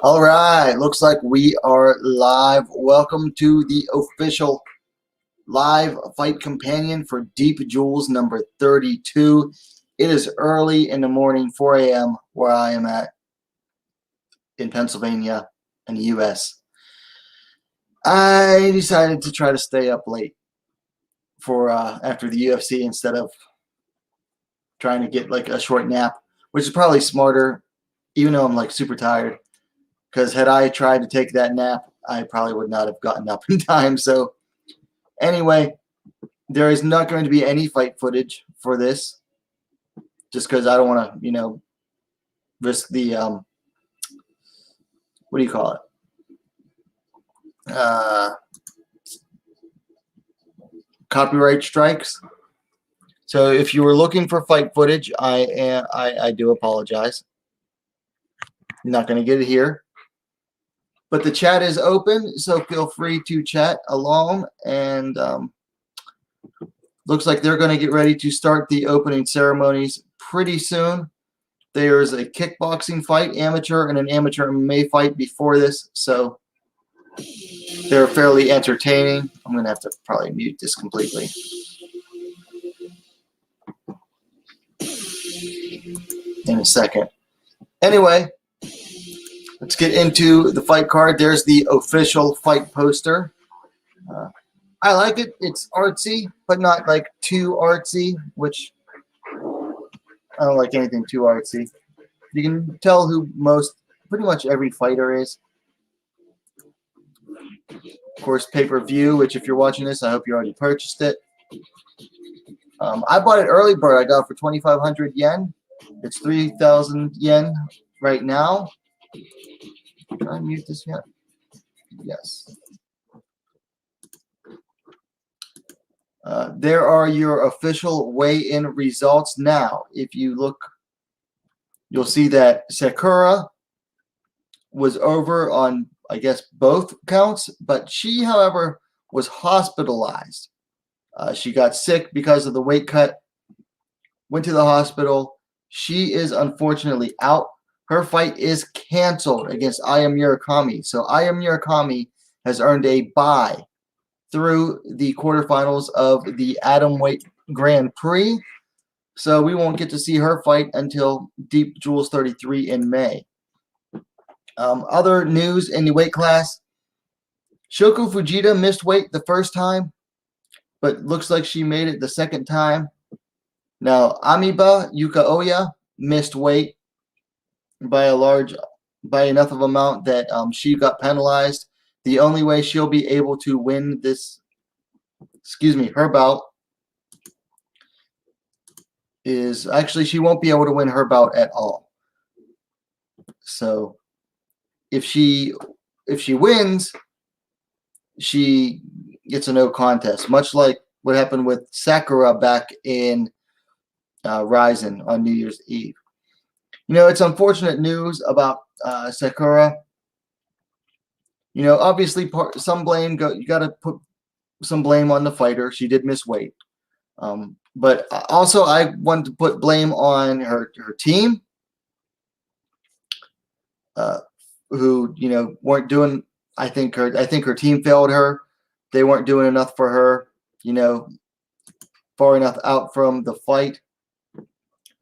All right, looks like we are live. Welcome to the official live fight companion for Deep Jewels number 32. It is early in the morning, 4 a.m. where I am at in Pennsylvania in the U.S. I decided to try to stay up late for after the UFC instead of trying to get like a short nap, which is probably smarter, even though I'm like super tired. Because had I tried to take that nap, I probably would not have gotten up in time. So anyway, there is not going to be any fight footage for this, just because I don't want to, risk the what do you call it? Copyright strikes. So if you were looking for fight footage, I do apologize. You're not going to get it here. But the chat is open, so feel free to chat along. And looks like they're going to get ready to start the opening ceremonies pretty soon. There's a kickboxing fight, amateur, and an amateur MMA fight before this, so they're fairly entertaining. I'm going to have to probably mute this completely. In a second. Anyway, let's get into the fight card. There's the official fight poster. I like it. It's artsy, but not like too artsy, which I don't like anything too artsy. You can tell who pretty much every fighter is. Of course, pay-per-view, which if you're watching this, I hope you already purchased it. I bought it early bird. I got it for 2,500 yen. It's 3,000 yen right now. Can I mute this yet? Yes. There are your official weigh-in results now. If you look, you'll see that Sakura was over on, I guess, both counts, but she, however, was hospitalized. She got sick because of the weight cut, went to the hospital. She is unfortunately out. Her fight is canceled against Aya Murakami. So Aya Murakami has earned a bye through the quarterfinals of the atomweight Grand Prix. So we won't get to see her fight until Deep Jewels 33 in May. Other news in the weight class. Shoko Fujita missed weight the first time, but looks like she made it the second time. Now, Amiba Yukaoya missed weight by enough of amount that she got penalized. The only way she'll be able to win this, her bout is actually she won't be able to win her bout at all. So if she wins, she gets a no contest, much like what happened with Sakura back in Ryzen on New Year's Eve. It's unfortunate news about Sakura. Obviously, some blame you got to put some blame on the fighter. She did miss weight, but also I want to put blame on her team, who weren't doing. I think her team failed her. They weren't doing enough for her. Far enough out from the fight.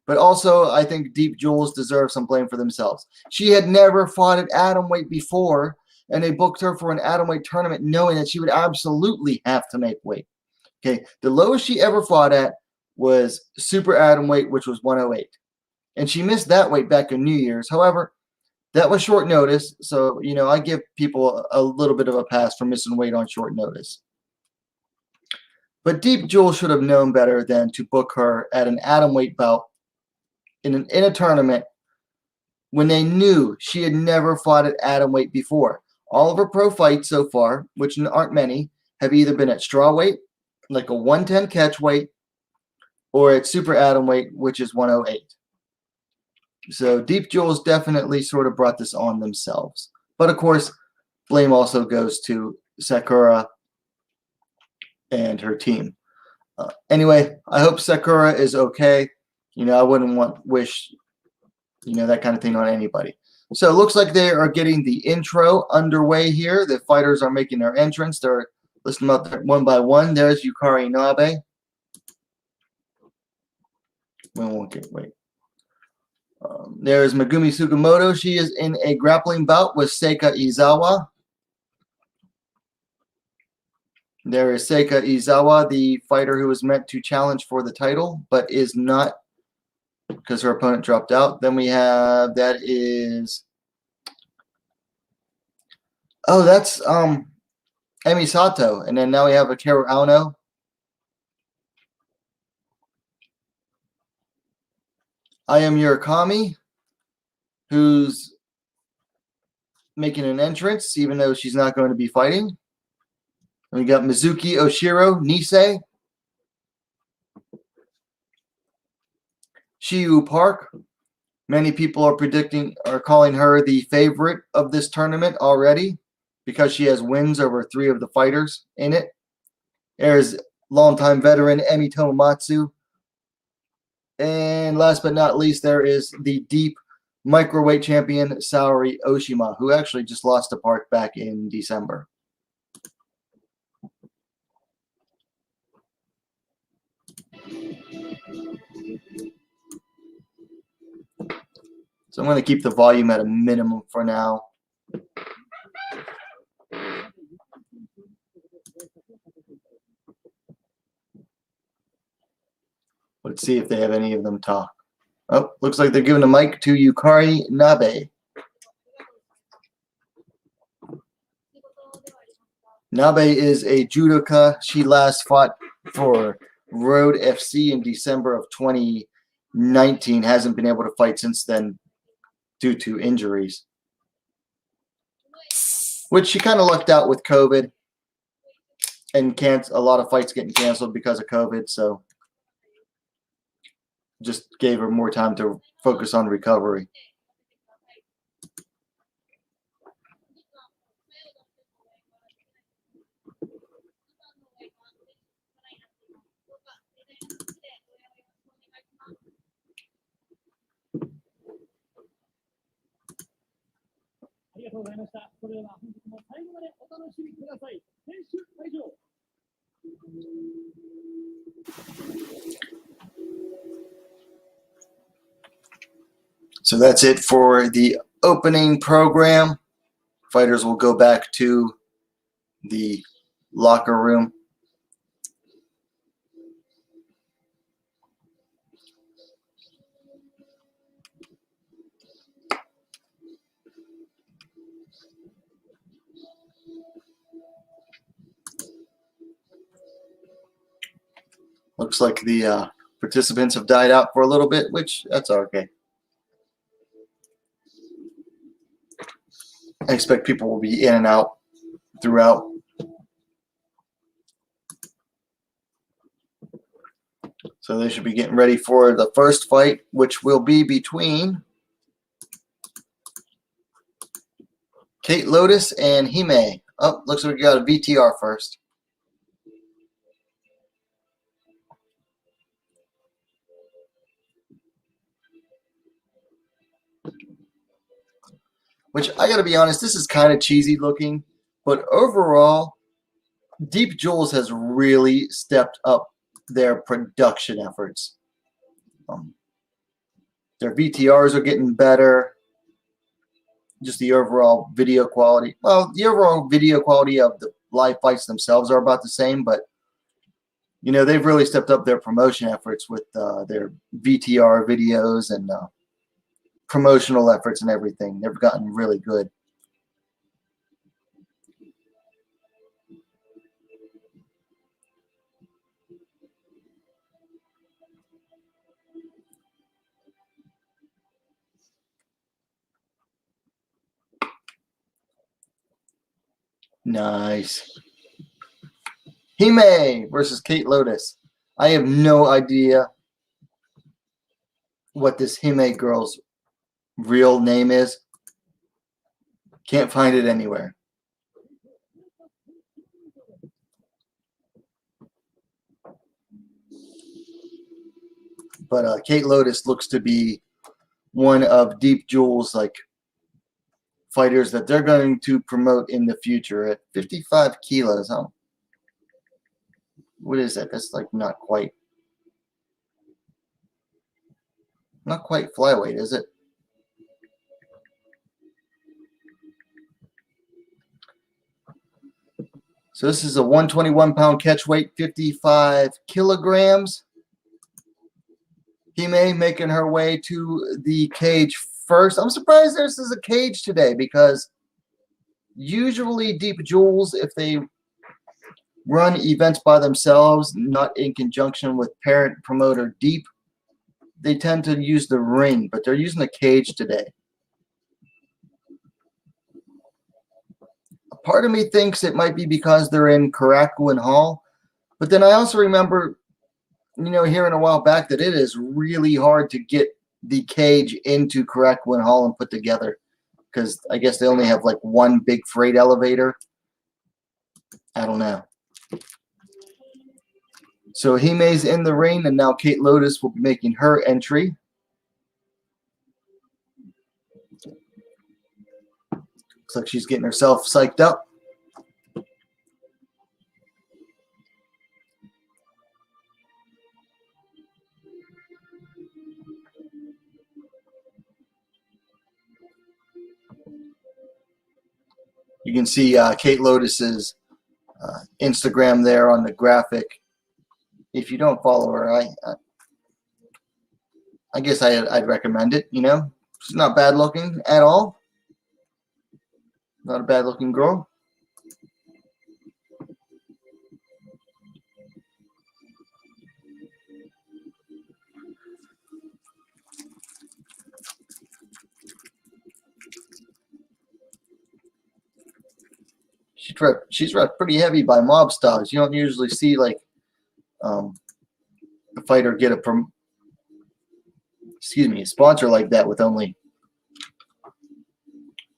But also, I think Deep Jewels deserve some blame for themselves. She had never fought at atomweight before, and they booked her for an atomweight tournament knowing that she would absolutely have to make weight. Okay, the lowest she ever fought at was super atomweight, which was 108. And she missed that weight back in New Year's. However, that was short notice, so, I give people a little bit of a pass for missing weight on short notice. But Deep Jewels should have known better than to book her at an atomweight bout in a tournament when they knew she had never fought at atomweight before. All of her pro fights so far, which aren't many, have either been at strawweight, like a 110 catch weight, or at super atomweight, which is 108. So Deep Jewels definitely sort of brought this on themselves. But of course, blame also goes to Sakura and her team. Anyway, I hope Sakura is okay. I wouldn't wish, that kind of thing on anybody. So it looks like they are getting the intro underway here. The fighters are making their entrance. They're listing them up one by one. There's Yukari Nabe. Wait. There's Megumi Sugamoto. She is in a grappling bout with Seika Izawa. There is Seika Izawa, the fighter who was meant to challenge for the title, but is not because her opponent dropped out. Then we have, that is, oh, that's Emi Sato. And then now we have Akira Aono. I am Murakami, who's making an entrance, even though she's not going to be fighting. And we got Mizuki Oshiro, Nisei. Shiyu Park. Many people are calling her the favorite of this tournament already because she has wins over 3 of the fighters in it. There's longtime veteran Emi Tomomatsu. And last but not least, there is the deep microweight champion Saori Oshima, who actually just lost to Park back in December. So I'm going to keep the volume at a minimum for now. Let's see if they have any of them talk. Oh, looks like they're giving a mic to Yukari Nabe. Nabe is a judoka. She last fought for Road FC in December of 2019. Hasn't been able to fight since then due to injuries, which she kind of lucked out with COVID and a lot of fights getting canceled because of COVID. So just gave her more time to focus on recovery. So that's it for the opening program. Fighters will go back to the locker room. Looks like the participants have died out for a little bit, which that's okay. I expect people will be in and out throughout. So they should be getting ready for the first fight, which will be between Kate Lotus and Hime. Oh, looks like we got a VTR first. Which, I gotta be honest, this is kind of cheesy looking, but overall, Deep Jewels has really stepped up their production efforts. Their VTRs are getting better. Just the overall video quality. Well, the overall video quality of the live fights themselves are about the same, but you know, they've really stepped up their promotion efforts with their VTR videos and promotional efforts and everything. They've gotten really good. Nice. Hime versus Kate Lotus. I have no idea what this Hime girl's real name is. Can't find it anywhere. But Kate Lotus looks to be one of Deep Jewel's like fighters that they're going to promote in the future at 55 kilos. Huh? What is that? That's like not quite flyweight, is it? So this is a 121-pound catch weight, 55 kilograms. Hime making her way to the cage first. I'm surprised this is a cage today because usually Deep Jewels, if they run events by themselves, not in conjunction with parent promoter Deep, they tend to use the ring, but they're using a cage today. A part of me thinks it might be because they're in Karakuen Hall, but then I also remember, hearing a while back that it is really hard to get the cage into Karakuen Hall and put together because I guess they only have like one big freight elevator. I don't know. So Hime's in the ring, and now Kate Lotus will be making her entry. Looks like she's getting herself psyched up. You can see Kate Lotus's Instagram there on the graphic. If you don't follow her, I guess I'd recommend it. She's not bad looking at all. Not a bad looking girl. She's rep pretty heavy by mob styles. You don't usually see like a fighter get a sponsor like that with only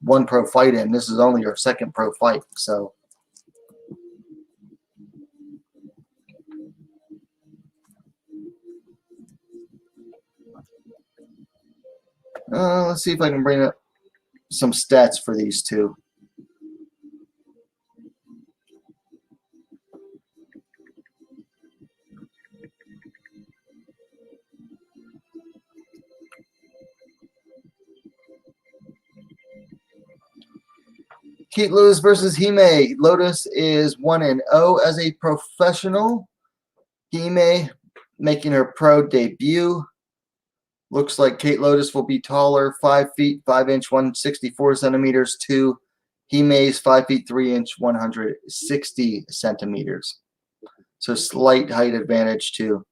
one pro fight in. This is only her second pro fight, so let's see if I can bring up some stats for these two. Kate Lotus versus Hime. Lotus is 1-0 as a professional. Hime making her pro debut. Looks like Kate Lotus will be taller, 5 feet 5 inch, 164 centimeters to Hime's 5 feet 3 inch, 160 centimeters. So slight height advantage to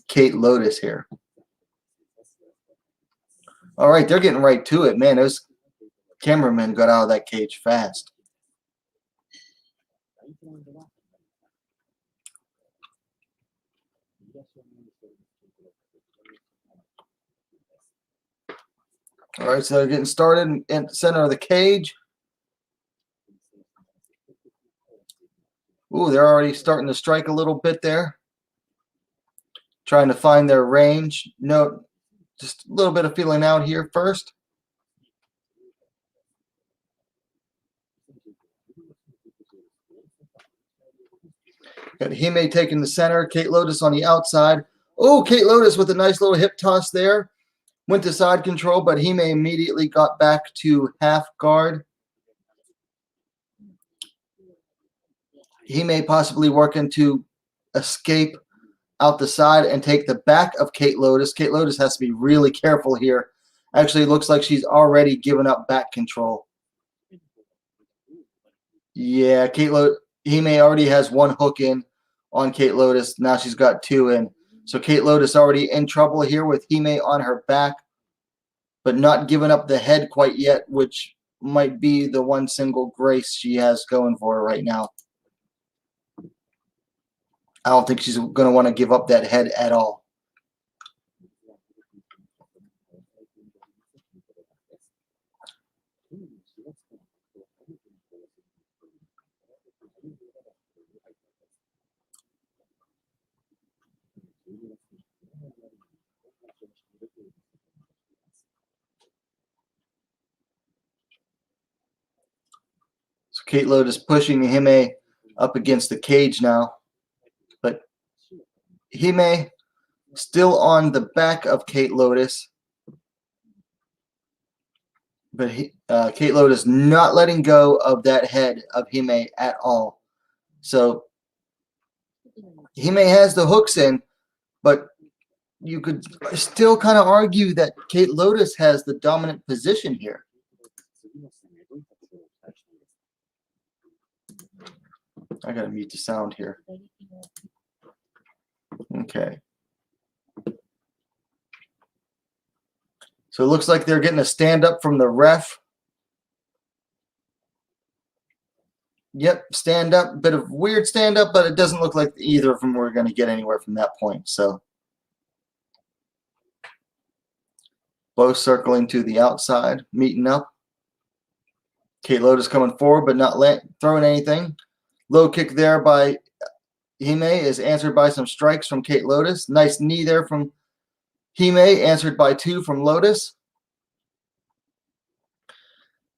Kate Lotus here. All right, they're getting right to it. Man, those cameramen got out of that cage fast. All right, so they're getting started in the center of the cage. Ooh, they're already starting to strike a little bit there. Trying to find their range. No, just a little bit of feeling out here first. Got Hime taking the center, Kate Lotus on the outside. Oh, Kate Lotus with a nice little hip toss there. Went to side control, but Hime immediately got back to half guard. Hime possibly working to escape out the side and take the back of Kate Lotus. Kate Lotus has to be really careful here. Actually, it looks like she's already given up back control. Yeah, Hime already has one hook in on Kate Lotus. Now she's got two in. So Kate Lotus already in trouble here with Hime on her back, but not giving up the head quite yet, which might be the one single grace she has going for her right now. I don't think she's going to want to give up that head at all. Kate Lotus pushing Hime up against the cage now. But Hime still on the back of Kate Lotus. But Kate Lotus not letting go of that head of Hime at all. So Hime has the hooks in, but you could still kind of argue that Kate Lotus has the dominant position here. I gotta mute the sound here. Okay. So it looks like they're getting a stand up from the ref. Yep, stand up. Bit of weird stand up, but it doesn't look like either of them were going to get anywhere from that point. So both circling to the outside, meeting up. Kate Lotus coming forward, but not throwing anything. Low kick there by Hime is answered by some strikes from Kate Lotus. Nice knee there from Hime, answered by 2 from Lotus.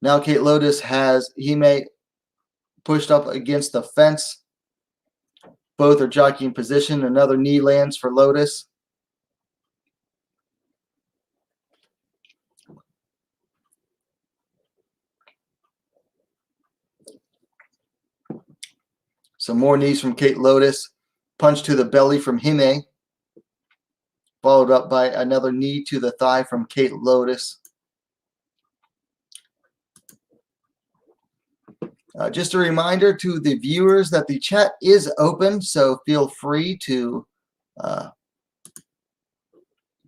Now Kate Lotus has Hime pushed up against the fence. Both are jockeying position. Another knee lands for Lotus. Some more knees from Kate Lotus. Punch to the belly from Hime. Followed up by another knee to the thigh from Kate Lotus. Just a reminder to the viewers that the chat is open, so feel free to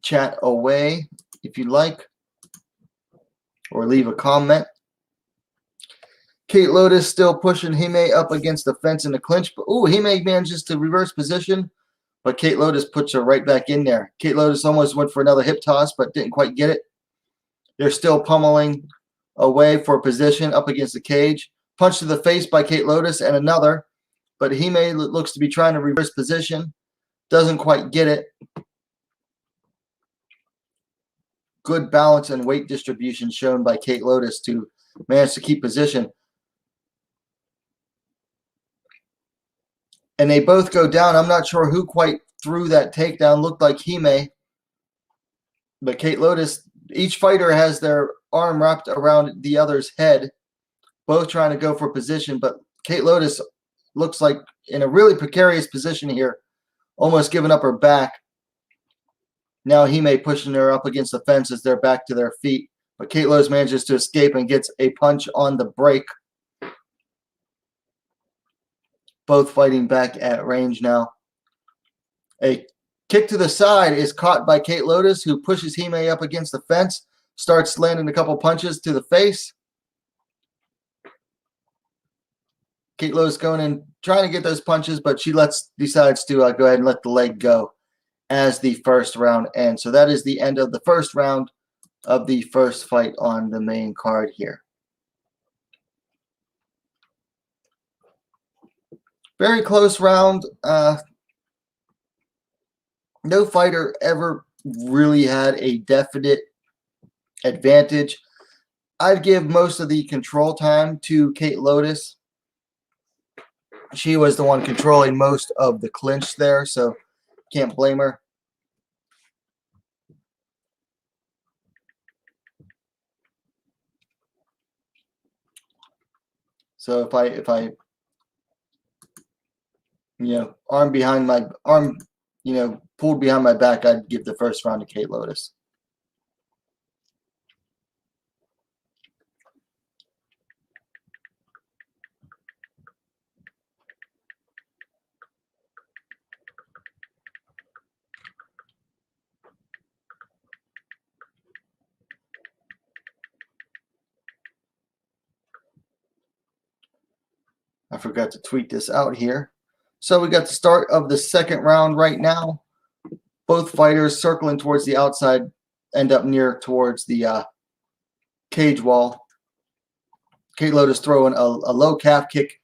chat away if you'd like, or leave a comment. Kate Lotus still pushing Hime up against the fence in the clinch. But Hime manages to reverse position, but Kate Lotus puts her right back in there. Kate Lotus almost went for another hip toss, but didn't quite get it. They're still pummeling away for position up against the cage. Punch to the face by Kate Lotus and another, but Hime looks to be trying to reverse position. Doesn't quite get it. Good balance and weight distribution shown by Kate Lotus to manage to keep position. And they both go down. I'm not sure who quite threw that takedown. Looked like Hime. But Kate Lotus, each fighter has their arm wrapped around the other's head, both trying to go for position. But Kate Lotus looks like in a really precarious position here, almost giving up her back. Now Hime pushing her up against the fence as they're back to their feet. But Kate Lotus manages to escape and gets a punch on the break. Both fighting back at range now. A kick to the side is caught by Kate Lotus, who pushes Hime up against the fence, starts landing a couple punches to the face. Kate Lotus going in, trying to get those punches, but she decides to go ahead and let the leg go as the first round ends. So that is the end of the first round of the first fight on the main card here. Very close round. No fighter ever really had a definite advantage. I'd give most of the control time to Kate Lotus. She was the one controlling most of the clinch there, so can't blame her. So if I arm behind my arm, pulled behind my back, I'd give the first round to Kate Lotus. I forgot to tweet this out here. So we got the start of the second round right now. Both fighters circling towards the outside, end up near towards the cage wall. Kate Lotus throwing a low calf kick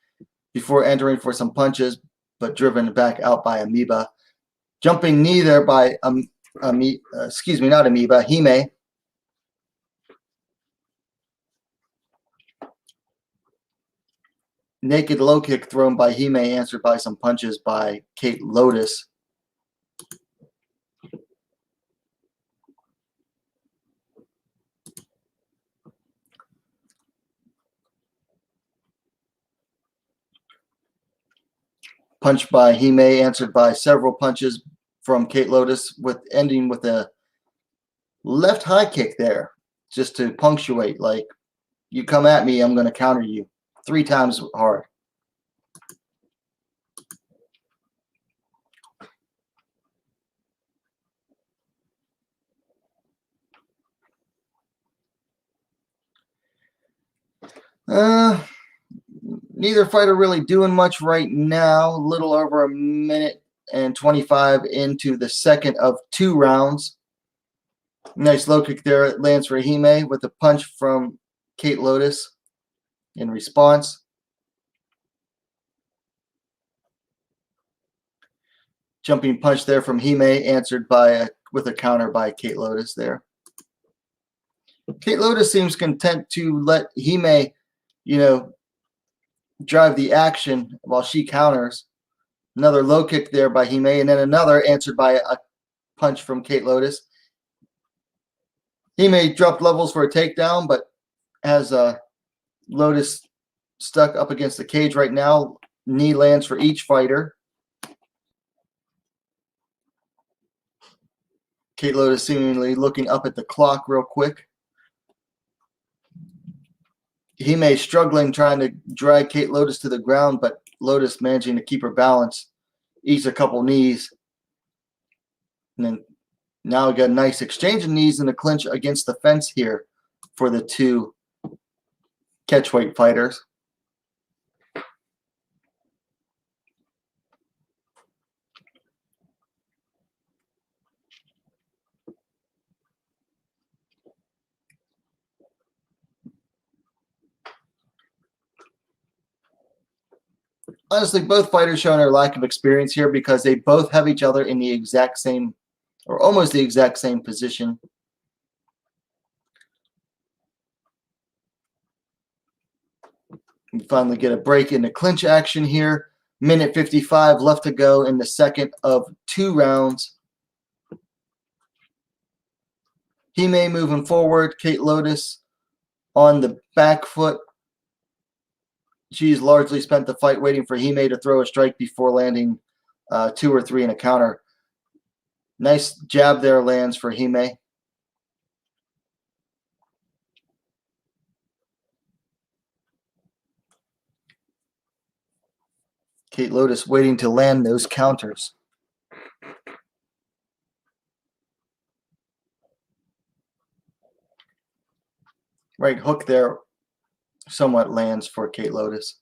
before entering for some punches, but driven back out by Amoeba. Jumping knee there by Hime. naked low kick thrown by Hime, answered by some punches by Kate Lotus. Punch by Hime, answered by several punches from Kate Lotus, with ending with a left high kick there, just to punctuate, like, you come at me, I'm going to counter you 3 times hard. Neither fighter really doing much right now. A little over a minute and 25 into the second of 2 rounds. Nice low kick there. It lands for Hime with a punch from Kate Lotus in response. Jumping punch there from Hime, answered by with a counter by Kate Lotus there. Kate Lotus seems content to let Hime, drive the action while she counters. Another low kick there by Hime, and then another answered by a punch from Kate Lotus. Hime dropped levels for a takedown, but has Lotus stuck up against the cage right now. Knee lands for each fighter. Kate Lotus seemingly looking up at the clock real quick. Hime struggling, trying to drag Kate Lotus to the ground, but Lotus managing to keep her balance. Eats a couple knees. And then now we got a nice exchange of knees in the clinch against the fence here for the 2 catchweight fighters. Honestly, both fighters showing their lack of experience here because they both have each other in the exact same, or almost the exact same position. We finally get a break in the clinch action here. Minute 55 left to go in the second of 2 rounds. Hime moving forward. Kate Lotus on the back foot. She's largely spent the fight waiting for Hime to throw a strike before landing 2 or 3 in a counter. Nice jab there lands for Hime. Kate Lotus waiting to land those counters. Right hook there somewhat lands for Kate Lotus.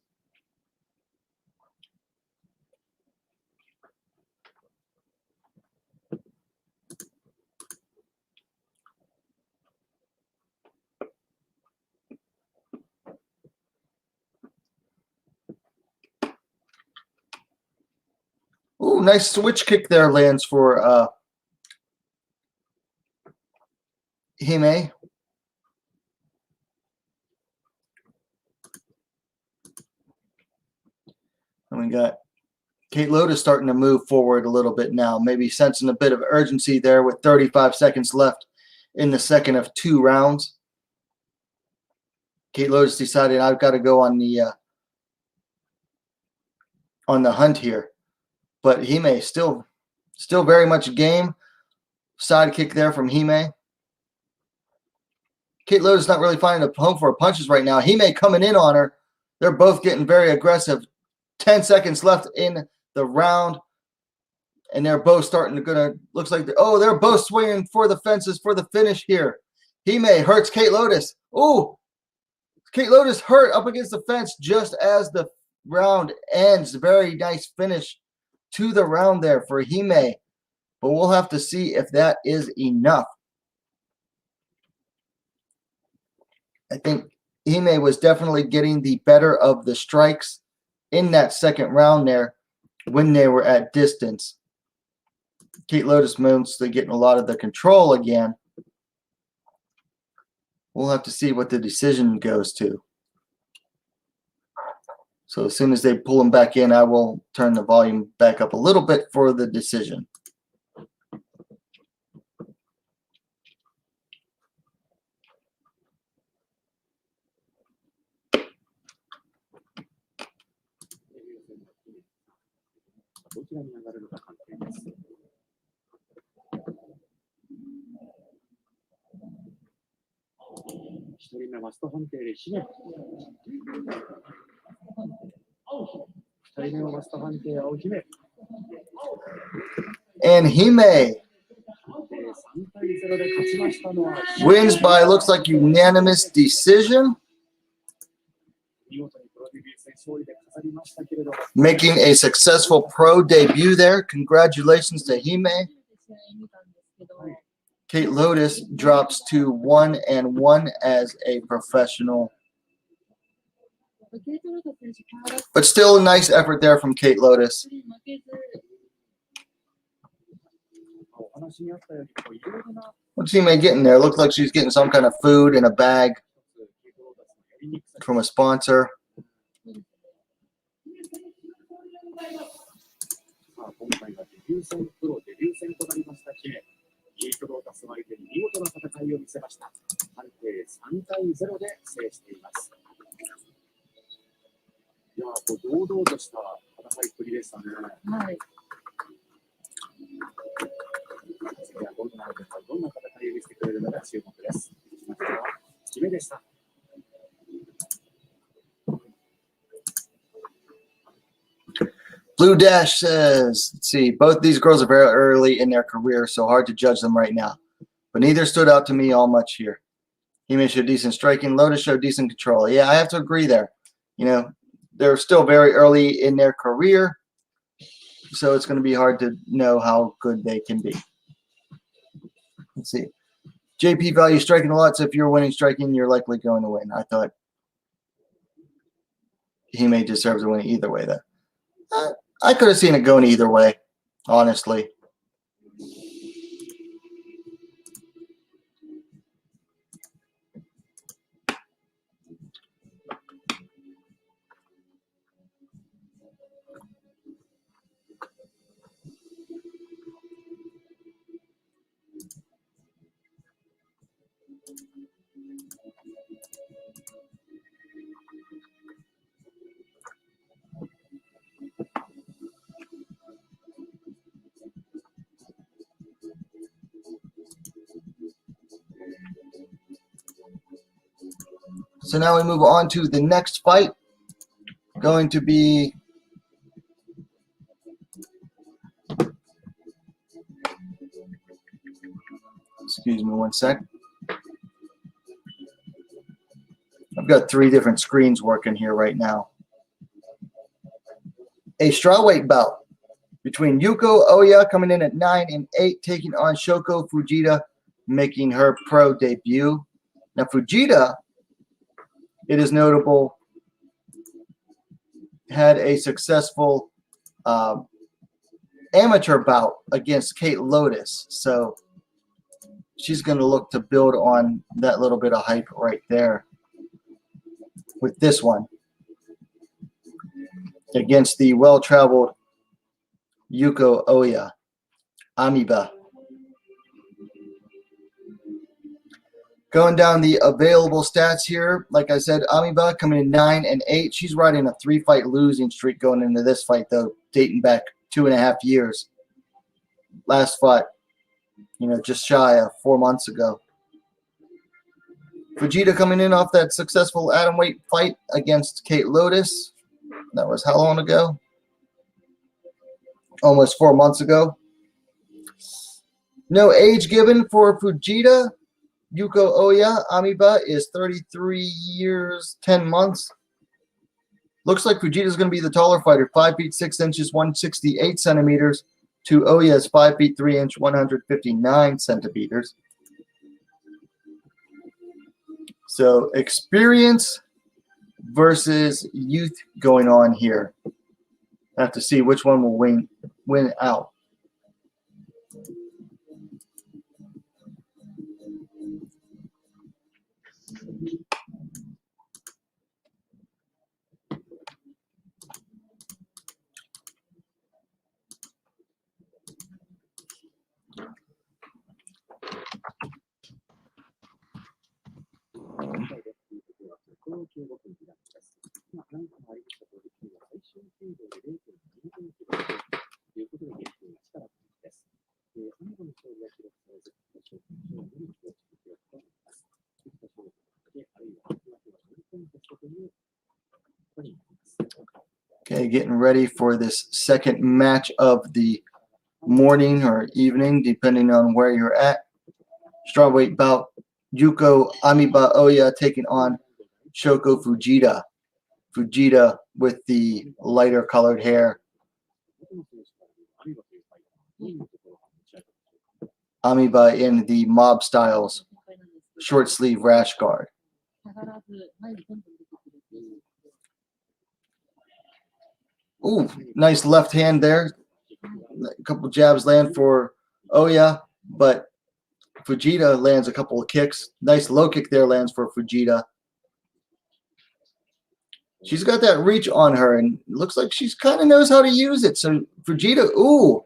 Ooh, nice switch kick there lands for Hime. And we got Kate Lotus starting to move forward a little bit now, maybe sensing a bit of urgency there with 35 seconds left in the second of 2 rounds. Kate Lotus decided, I've got to go on the hunt here. But Hime still very much game. Side kick there from Hime. Kate Lotus not really finding a home for her punches right now. Hime coming in on her. They're both getting very aggressive. 10 seconds left in the round. And they're both starting to looks like they're both swinging for the fences for the finish here. Hime hurts Kate Lotus. Ooh. Kate Lotus hurt up against the fence just as the round ends. Very nice finish to the round there for Hime. But we'll have to see if that is enough. I think Hime was definitely getting the better of the strikes in that second round there when they were at distance. Kate Lotus mostly getting a lot of the control again. We'll have to see what the decision goes to. So as soon as they pull him back in, I will turn the volume back up a little bit for the decision. And Hime wins by, looks like, unanimous decision, making a successful pro debut there. Congratulations to Hime. Kate Lotus drops to 1-1 as a professional. But still a nice effort there from Kate Lotus. What's Hime getting there? Looks like she's getting some kind of food in a bag from a sponsor. Blue Dash says, let's see, both these girls are very early in their career, so hard to judge them right now. But neither stood out to me all much here. Hime showed decent striking. Lotus showed decent control. Yeah, I have to agree there. You know, they're still very early in their career, so it's going to be hard to know how good they can be. Let's see. JP value striking a lot, so if you're winning striking, you're likely going to win. I thought Hime deserves to win either way, though. I could have seen it going either way, honestly. So now we move on to the next fight. Going to be excuse me one sec. I've got 3 different screens working here right now. A strawweight bout between Yuko Oya coming in at 9-8, taking on Shoko Fujita, making her pro debut. Now Fujita, it is notable, had a successful amateur bout against Kate Lotus, so she's going to look to build on that little bit of hype right there with this one against the well-traveled Yuko Oya, Amiba. Going down the available stats here, like I said, Amiba coming in 9-8. She's riding a 3-fight losing streak going into this fight, though, dating back 2.5 years. Last fight, you know, just shy of 4 months ago. Fujita coming in off that successful atomweight fight against Kate Lotus. That was how long ago? Almost 4 months ago. No age given for Fujita. Yuko Oya, Amiba, is 33 years, 10 months. Looks like Fujita is going to be the taller fighter, 5 feet 6 inches, 168 centimeters, to Oya's 5 feet 3 inch, 159 centimeters. So experience versus youth going on here. I have to see which one will win out. Okay, getting ready for this second match of the morning or evening, depending on where you're at. Strawweight bout, Yuko Amiba Oya taking on Shoko Fujita. Fujita with the lighter colored hair. Amiba in the mob styles, short sleeve rash guard. Ooh, nice left hand there. A couple jabs land for Oya, but Fujita lands a couple of kicks. Nice low kick there lands for Fujita. She's got that reach on her, and it looks like she's kind of knows how to use it. So Fujita, ooh,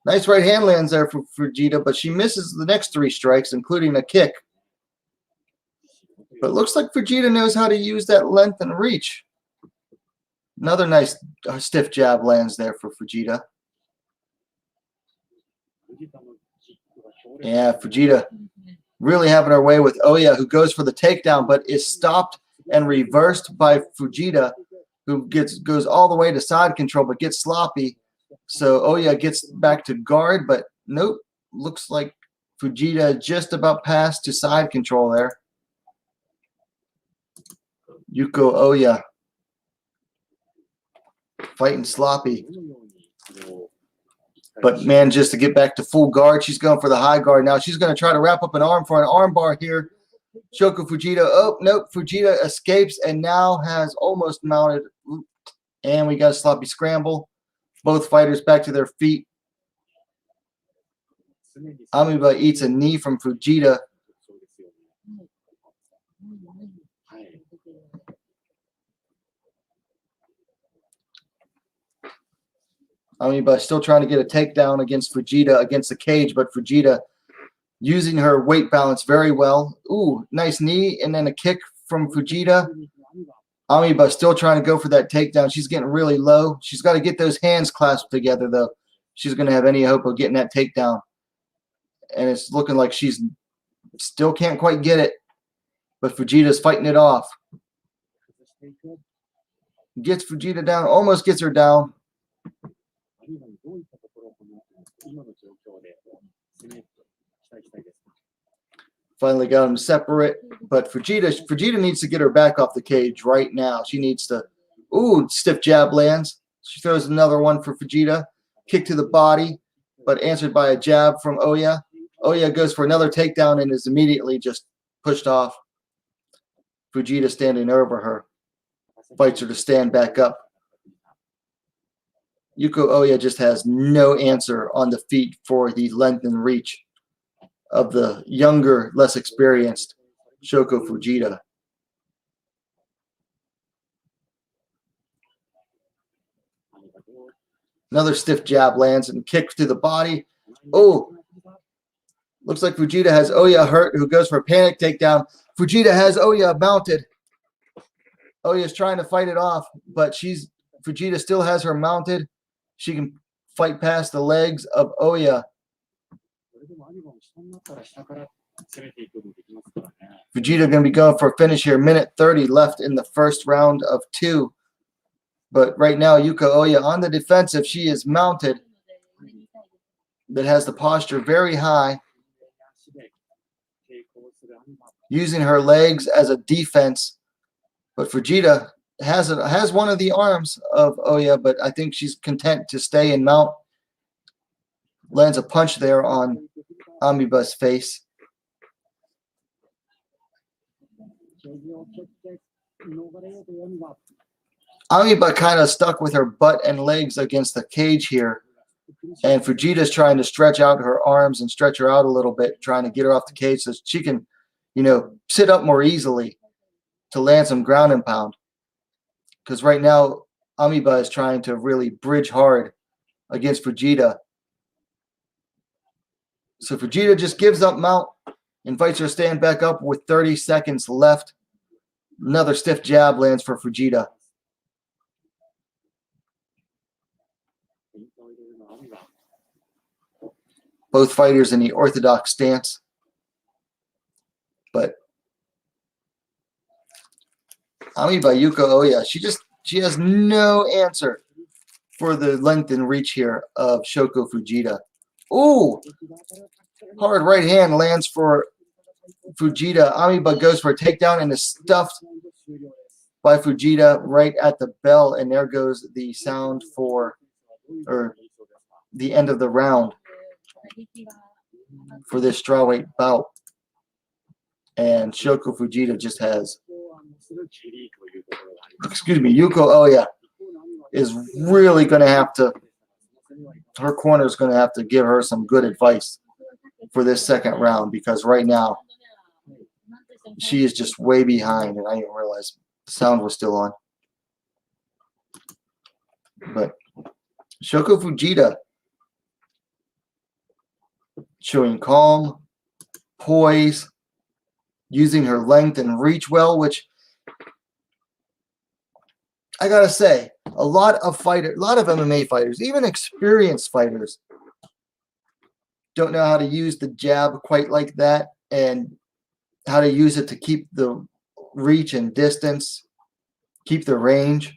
nice right hand lands there for Fujita, but she misses the next three strikes, including a kick. But it looks like Fujita knows how to use that length and reach. Another nice stiff jab lands there for Fujita. Yeah, Fujita really having her way with Oya, who goes for the takedown, but is stopped and reversed by Fujita, who goes all the way to side control, but gets sloppy. So Oya gets back to guard, but nope. Looks like Fujita just about passed to side control there. Yuko Oya fighting sloppy. But man, just to get back to full guard, she's going for the high guard now. She's going to try to wrap up an arm for an arm bar here. Shoko Fujita. Oh, nope. Fujita escapes and now has almost mounted. And we got a sloppy scramble. Both fighters back to their feet. Amiba eats a knee from Fujita. Amiba still trying to get a takedown against Fujita against the cage, but Fujita using her weight balance very well. Ooh, nice knee and then a kick from Fujita. Amiba still trying to go for that takedown. She's getting really low. She's got to get those hands clasped together, though. She's going to have any hope of getting that takedown. And it's looking like she's still can't quite get it. But Fujita's fighting it off. Gets Fujita down, almost gets her down. Finally got him separate, but Fujita needs to get her back off the cage right now. She needs to. Ooh, stiff jab lands. She throws another one for Fujita. Kick to the body, but answered by a jab from Oya. Oya goes for another takedown and is immediately just pushed off. Fujita standing over her. Fights her to stand back up. Yuko Oya just has no answer on the feet for the length and reach of the younger, less experienced Shoko Fujita. Another stiff jab lands and kick to the body. Oh, looks like Fujita has Oya hurt, who goes for a panic takedown. Fujita has Oya mounted. Oya's trying to fight it off, but Fujita still has her mounted. She can fight past the legs of Oya. Fujita going to be going for a finish here. Minute 30 left in the first round of 2. But right now, Yuko Oya on the defensive. She is mounted. That has the posture very high. Using her legs as a defense. But Fujita has one of the arms of Oya, but I think she's content to stay and mount. Lands a punch there on Amiba's face. Amiba kind of stuck with her butt and legs against the cage here. And Fujita's trying to stretch out her arms and stretch her out a little bit, trying to get her off the cage so she can, sit up more easily to land some ground and pound. Because right now, Amiba is trying to really bridge hard against Fujita. So Fujita just gives up mount, invites her to stand back up with 30 seconds left. Another stiff jab lands for Fujita. Both fighters in the orthodox stance. But Amiba Yuko Oya, she has no answer for the length and reach here of Shoko Fujita. Ooh! Hard right hand lands for Fujita. Amiba goes for a takedown and is stuffed by Fujita right at the bell. And there goes the sound for the end of the round for this strawweight bout. And Shoko Fujita just has, excuse me, Yuko Oya is really going to have to, her corner is going to have to give her some good advice for this second round, because right now she is just way behind, and I didn't realize the sound was still on. But Shoko Fujita showing calm, poise, using her length and reach well, which I gotta say, a lot of MMA fighters, even experienced fighters, don't know how to use the jab quite like that and how to use it to keep the reach and distance, keep the range.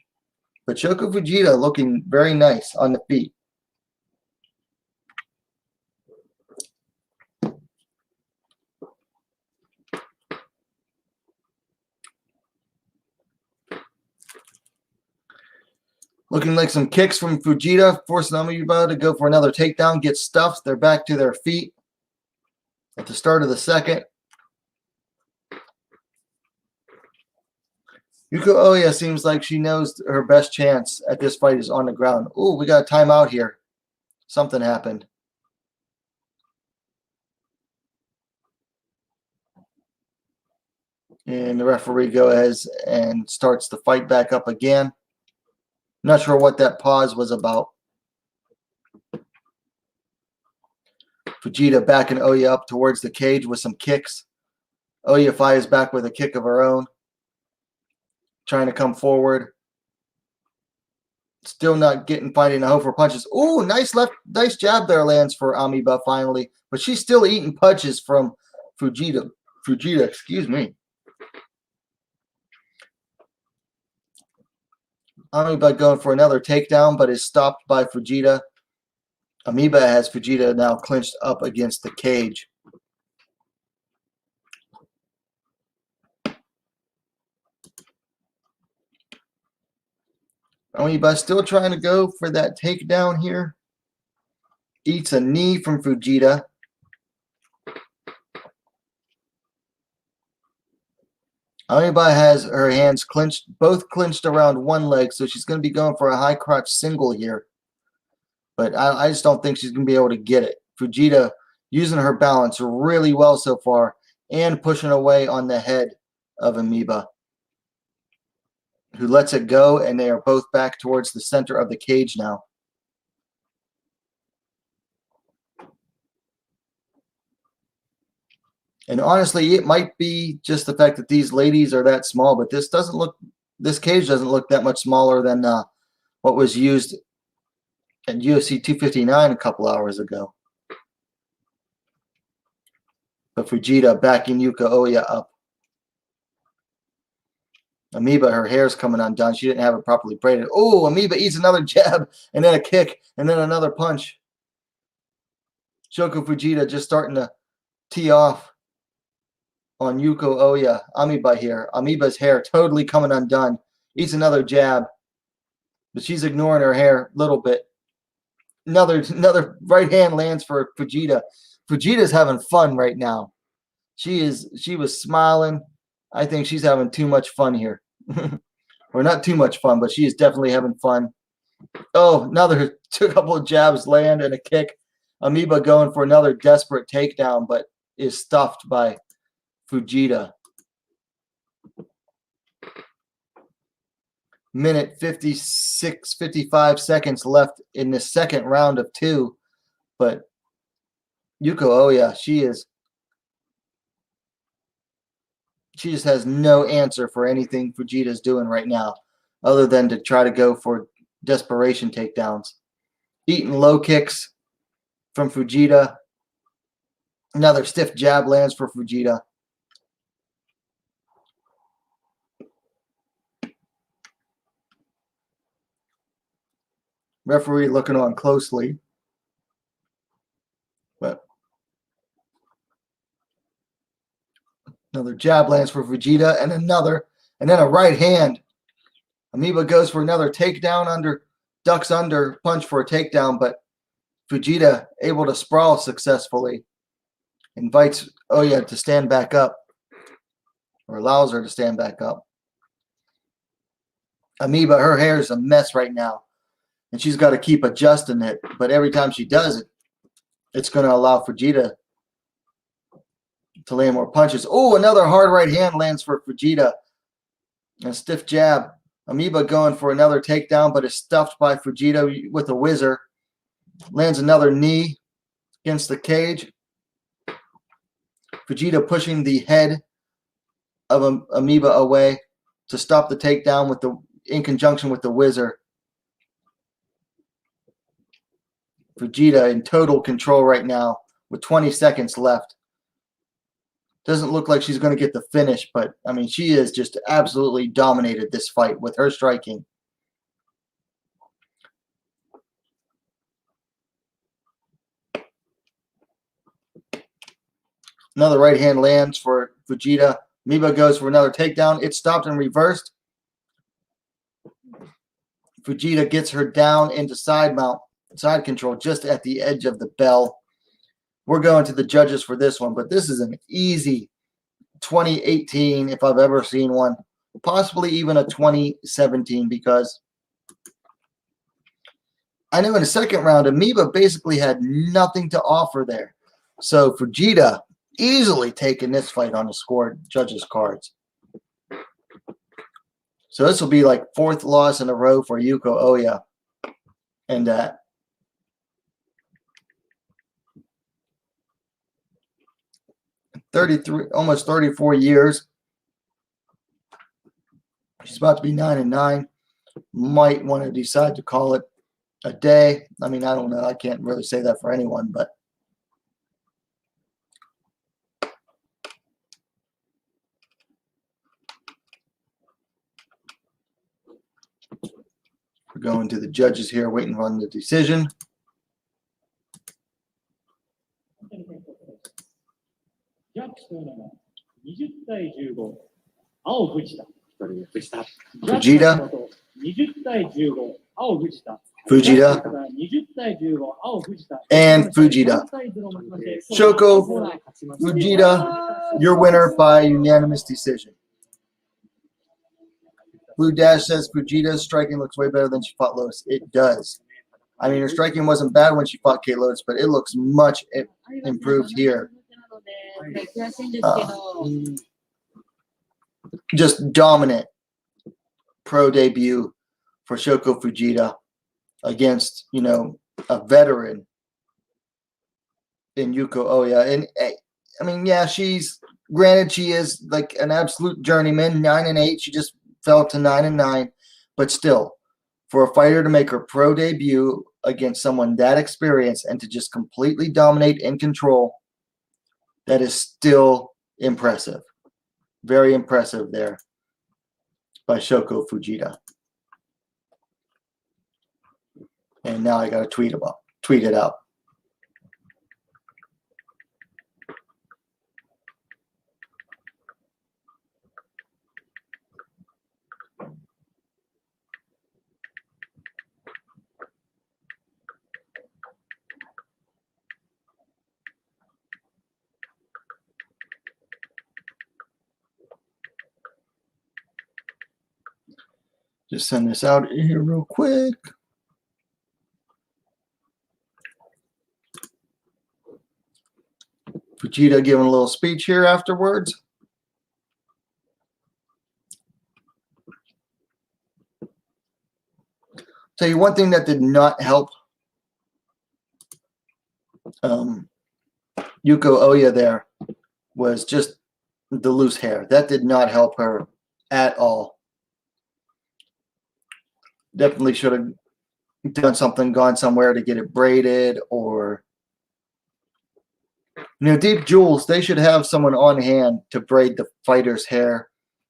But Shoko Fujita looking very nice on the feet. Looking like some kicks from Fujita, forcing Amiba to go for another takedown, get stuffed. They're back to their feet at the start of the second. Yuko Oya seems like she knows her best chance at this fight is on the ground. Ooh, we got a timeout here. Something happened. And the referee goes and starts the fight back up again. Not sure what that pause was about. Fujita backing Oya up towards the cage with some kicks. Oya fires back with a kick of her own. Trying to come forward. Still not finding a home for punches. Ooh, nice jab there lands for Amiba finally. But she's still eating punches from Fujita, excuse me. Amiba going for another takedown, but is stopped by Fujita. Amiba has Fujita now clinched up against the cage. Amiba still trying to go for that takedown here. Eats a knee from Fujita. Amiba has her hands both clinched around one leg, so she's going to be going for a high crotch single here. But I just don't think she's going to be able to get it. Fujita using her balance really well so far and pushing away on the head of Amiba, who lets it go, and they are both back towards the center of the cage now. And honestly, it might be just the fact that these ladies are that small, but this cage doesn't look that much smaller than what was used at UFC 259 a couple hours ago. But Fujita backing Yuko Oya up. Amiba, her hair's coming undone. She didn't have it properly braided. Oh, Amiba eats another jab, and then a kick, and then another punch. Shoko Fujita just starting to tee off on Yuko Oya. Amiba here. Amiba's hair totally coming undone. Eats another jab, but she's ignoring her hair a little bit. Another right hand lands for Fujita. Fujita's having fun right now. She was smiling. I think she's having too much fun here. Or not too much fun, but she is definitely having fun. Oh, another couple of jabs land and a kick. Amiba going for another desperate takedown, but is stuffed by Fujita. Minute 55 seconds left in the second round of 2. But Yuko Oya, She just has no answer for anything Fujita's doing right now, other than to try to go for desperation takedowns. Eating low kicks from Fujita. Another stiff jab lands for Fujita. Referee looking on closely. But another jab lands for Fujita, and another, and then a right hand. Amoeba goes for another takedown under, ducks under, punch for a takedown, but Fujita able to sprawl successfully. Invites Oya to stand back up, or allows her to stand back up. Amoeba, her hair is a mess right now, and she's got to keep adjusting it. But every time she does it, it's going to allow Fujita to land more punches. Oh, another hard right hand lands for Fujita. A stiff jab. Amoeba going for another takedown, but is stuffed by Fujita with a whizzer. Lands another knee against the cage. Fujita pushing the head of Amoeba away to stop the takedown with the, in conjunction with the whizzer. Fujita in total control right now with 20 seconds left. Doesn't look like she's going to get the finish, but I mean, she has just absolutely dominated this fight with her striking. Another right hand lands for Fujita. Amoeba goes for another takedown. It's stopped and reversed. Fujita gets her down into side mount, side control, just at the edge of the bell. We're going to the judges for this one, but this is an easy 2018 if I've ever seen one. Possibly even a 2017, because I know in the second round, Amoeba basically had nothing to offer there. So Fujita easily taking this fight on the score judges' cards. So this will be like fourth loss in a row for Yuko Oya. And 33, almost 34 years. She's about to be 9-9. Might want to decide to call it a day. I mean, I don't know. I can't really say that for anyone, but we're going to the judges here, waiting on the decision. Fujita. Fujita. And Fujita. Shoko Fujita, your winner by unanimous decision. Blue Dash says Fujita's striking looks way better than she fought Lotus. It does. I mean, her striking wasn't bad when she fought Kate Lotus, but it looks much improved here. Just dominant pro debut for Shoko Fujita against, you know, a veteran in Yuko Oya. And I mean, yeah, she's, granted, she is like an absolute journeyman, 9-8. She just fell to 9-9, but still, for a fighter to make her pro debut against someone that experienced and to just completely dominate and control, that is still impressive. Very impressive there by Shoko Fujita. And now I got to tweet it out. Just send this out here real quick. Fujita giving a little speech here afterwards. Tell you one thing that did not help Yuko Oya there was just the loose hair. That did not help her at all. Definitely should have done something, gone somewhere to get it braided, or Deep Jewels, they should have someone on hand to braid the fighter's hair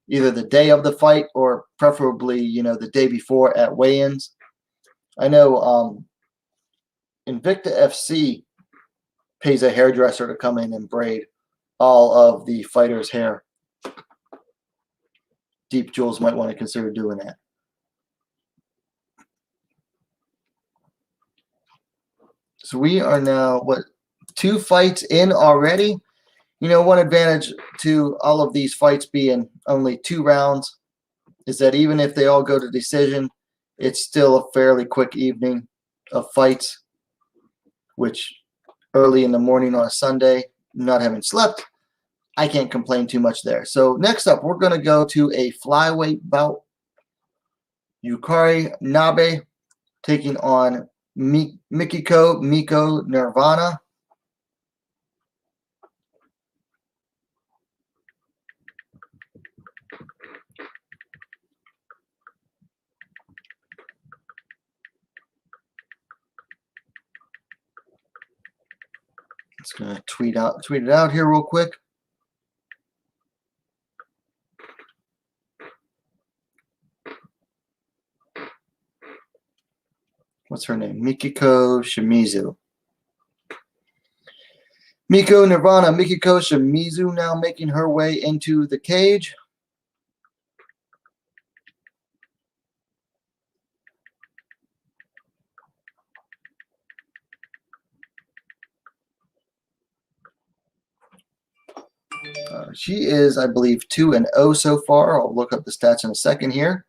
either the day of the fight or preferably, the day before at weigh-ins. I know Invicta FC pays a hairdresser to come in and braid all of the fighter's hair. Deep Jewels might want to consider doing that. So we are now, 2 fights in already? One advantage to all of these fights being only 2 rounds is that even if they all go to decision, it's still a fairly quick evening of fights, which early in the morning on a Sunday, not having slept, I can't complain too much there. So next up, we're going to go to a flyweight bout. Yukari Nabe taking on Miko Nirvana. Just gonna tweet it out here real quick. What's her name? Mikiko Shimizu. Miko Nirvana, Mikiko Shimizu now making her way into the cage. She is, I believe, 2-0 so far. I'll look up the stats in a second here.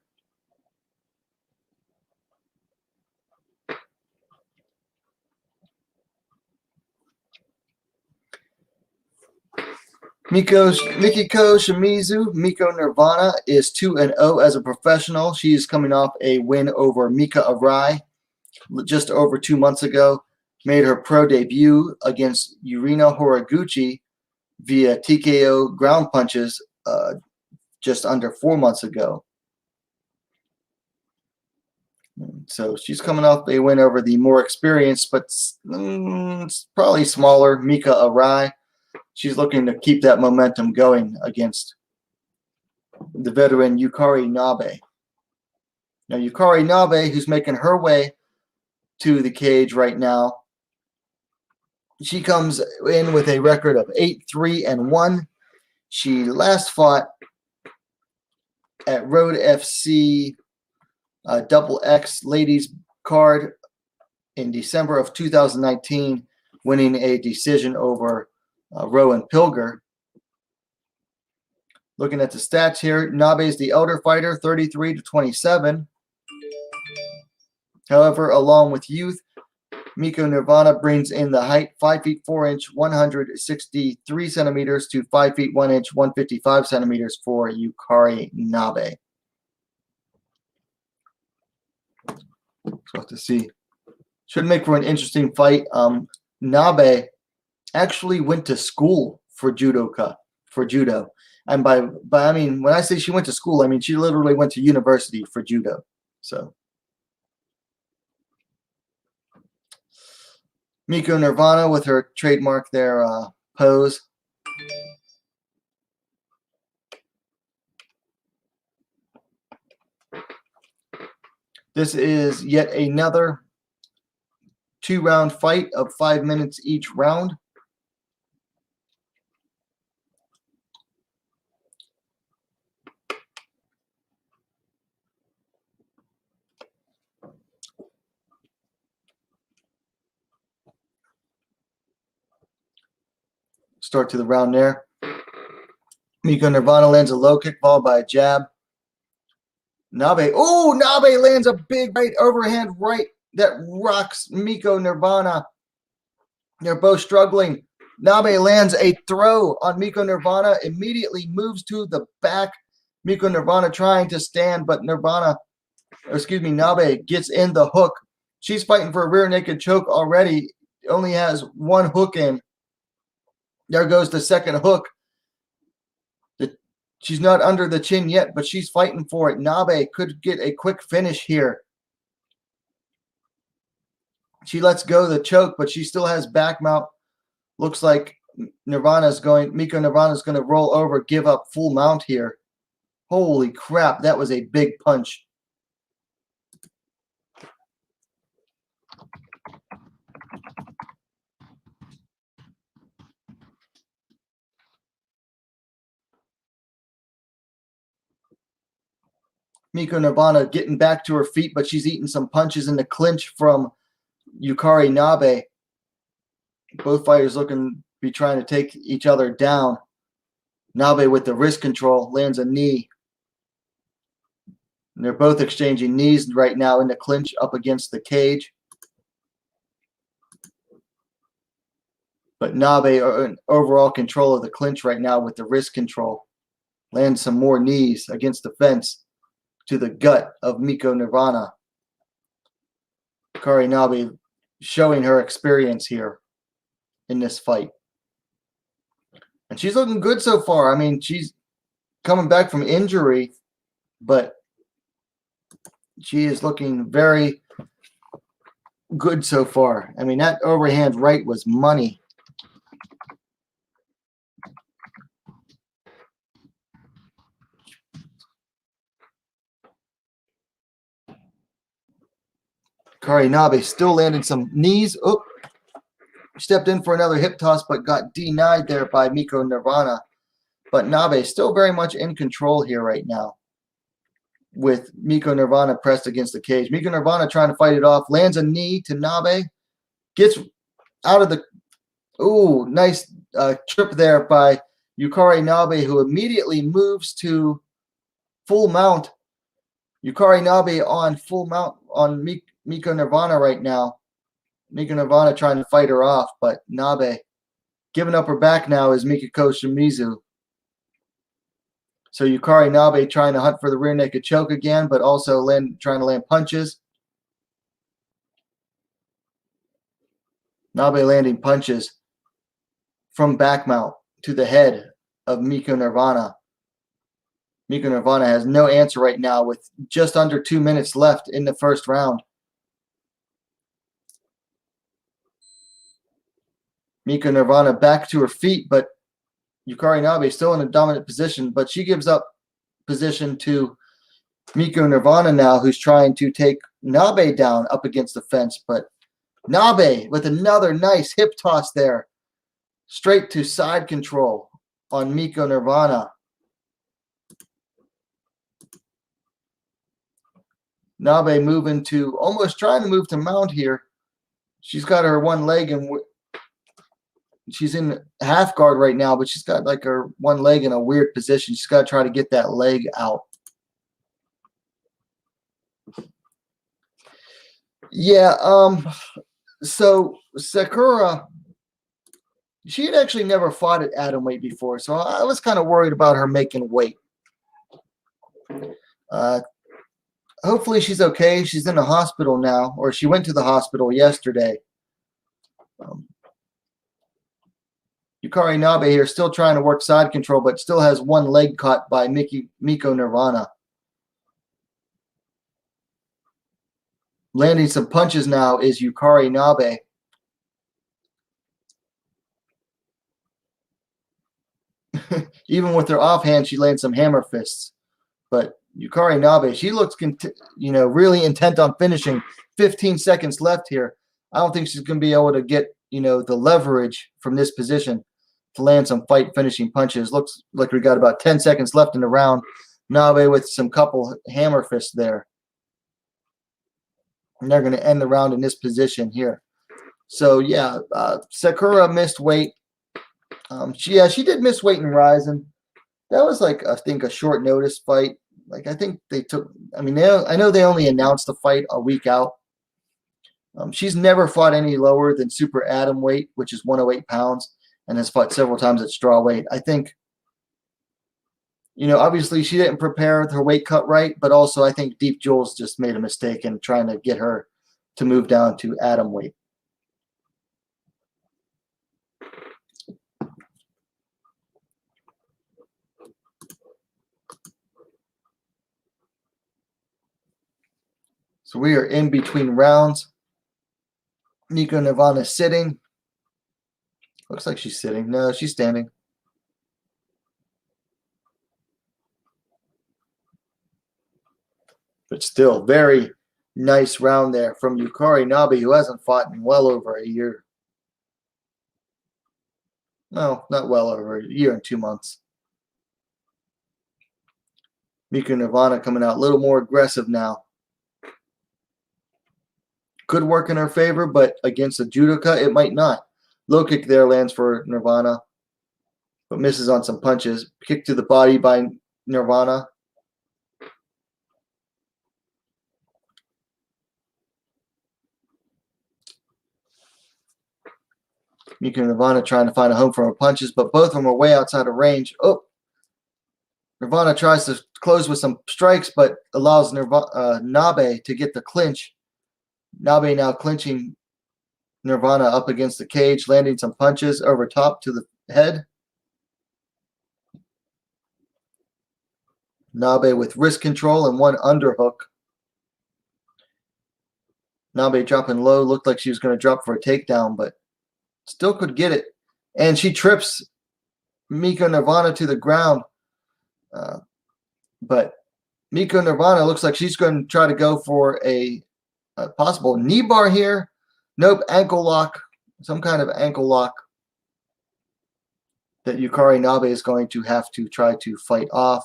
Mikiko Shimizu, Miko Nirvana, is 2-0 as a professional. She's coming off a win over Mika Arai just over 2 months ago. Made her pro debut against Yurina Horiguchi via TKO ground punches just under 4 months ago. So she's coming off a win over the more experienced, but probably smaller Mika Arai. She's looking to keep that momentum going against the veteran Yukari Nabe. Now, Yukari Nabe, who's making her way to the cage right now, she comes in with a record of 8-3-1. She last fought at Road FC Double X Ladies card in December of 2019, winning a decision over Rowan Pilger. Looking at the stats here, Nabe is the elder fighter, 33-27. However, along with youth, Miko Nirvana brings in the height, 5 feet 4 inch, 163 centimeters to 5 feet 1 inch, 155 centimeters for Yukari Nabe. So we'll have to see. Should make for an interesting fight. Nabe actually went to school for judo. And by I mean, when I say she went to school, I mean she literally went to university for judo. So Miko Nirvana with her trademark there pose. This is yet another 2-round fight of 5 minutes each round. Start to the round there. Miko Nirvana lands a low kick followed by a jab. Nabe lands a big right overhand right that rocks Miko Nirvana. They're both struggling. Nabe lands a throw on Miko Nirvana, immediately moves to the back. Miko Nirvana trying to stand, but Nabe gets in the hook. She's fighting for a rear naked choke already. Only has one hook in. There goes the second hook. She's not under the chin yet, but she's fighting for it. Nabe could get a quick finish here. She lets go of the choke, but she still has back mount. Looks like Miko Nirvana's going to roll over, give up full mount here. Holy crap, that was a big punch. Miko Nirvana getting back to her feet, but she's eating some punches in the clinch from Yukari Nabe. Both fighters looking to be trying to take each other down. Nabe with the wrist control lands a knee. And they're both exchanging knees right now in the clinch up against the cage. But Nabe are in overall control of the clinch right now with the wrist control. Lands some more knees against the fence to the gut of Miko Nirvana. Yukari Nabe showing her experience here in this fight. And she's looking good so far. I mean, she's coming back from injury, but she is looking very good so far. I mean, that overhand right was money. Yukari Nabe still landing some knees. Oh, stepped in for another hip toss, but got denied there by Miko Nirvana. But Nabe still very much in control here right now with Miko Nirvana pressed against the cage. Miko Nirvana trying to fight it off. Lands a knee to Nabe. Gets out of the... Ooh, nice trip there by Yukari Nabe, who immediately moves to full mount. Yukari Nabe on full mount on Miko Nirvana right now. Miko Nirvana trying to fight her off, but Nabe giving up her back now is Mikako Shimizu. So Yukari Nabe trying to hunt for the rear naked choke again, but also trying to land punches. Nabe landing punches from back mount to the head of Miko Nirvana. Miko Nirvana has no answer right now with just under 2 minutes left in the first round. Miko Nirvana back to her feet, but Yukari Nabe still in a dominant position, but she gives up position to Miko Nirvana now, who's trying to take Nabe down up against the fence. But Nabe with another nice hip toss there. Straight to side control on Miko Nirvana. Nabe moving to, almost trying to move to mount here. She's got her one leg and she's in half guard right now, but she's got like her one leg in a weird position. She's got to try to get that leg out. Yeah, so Sakura, she had actually never fought at atomweight before, so I was kind of worried about her making weight. Hopefully she's okay. She's in the hospital now, or she went to the hospital yesterday. Yukari Nabe here still trying to work side control, but still has one leg caught by Miko Nirvana. Landing some punches now is Yukari Nabe. Even with her offhand, she lands some hammer fists. But Yukari Nabe, she looks, really intent on finishing. 15 seconds left here. I don't think she's going to be able to get, the leverage from this position to land some fight finishing punches. Looks like we got about 10 seconds left in the round. Nabe with some couple hammer fists there. And they're going to end the round in this position here. So, yeah, Sakura missed weight. She did miss weight in Ryzen. That was like, I think, a short notice fight. Like, I think they took, I know they only announced the fight a week out. She's never fought any lower than super atom weight, which is 108 pounds, and has fought several times at straw weight. I think, obviously she didn't prepare her weight cut right, but also I think Deep Jules just made a mistake in trying to get her to move down to atom weight. So we are in between rounds. Miko Nirvana sitting. Looks like she's sitting. No, she's standing. But still, very nice round there from Yukari Nabe, who hasn't fought in well over a year. No, not well over a year and 2 months. Miko Nirvana coming out a little more aggressive now. Could work in her favor, but against a judoka, it might not. Low kick there lands for Nirvana, but misses on some punches. Kick to the body by Nirvana. Miko Nirvana trying to find a home from her punches, but both of them are way outside of range. Oh, Nirvana tries to close with some strikes, but allows Nabe to get the clinch. Nabe now clinching Nirvana up against the cage, landing some punches over top to the head. Nabe with wrist control and one underhook. Nabe dropping low. Looked like she was going to drop for a takedown, but still could get it. And she trips Miko Nirvana to the ground. But Miko Nirvana looks like she's going to try to go for a possible knee bar here. Nope, ankle lock. Some kind of ankle lock that Yukari Nabe is going to have to try to fight off.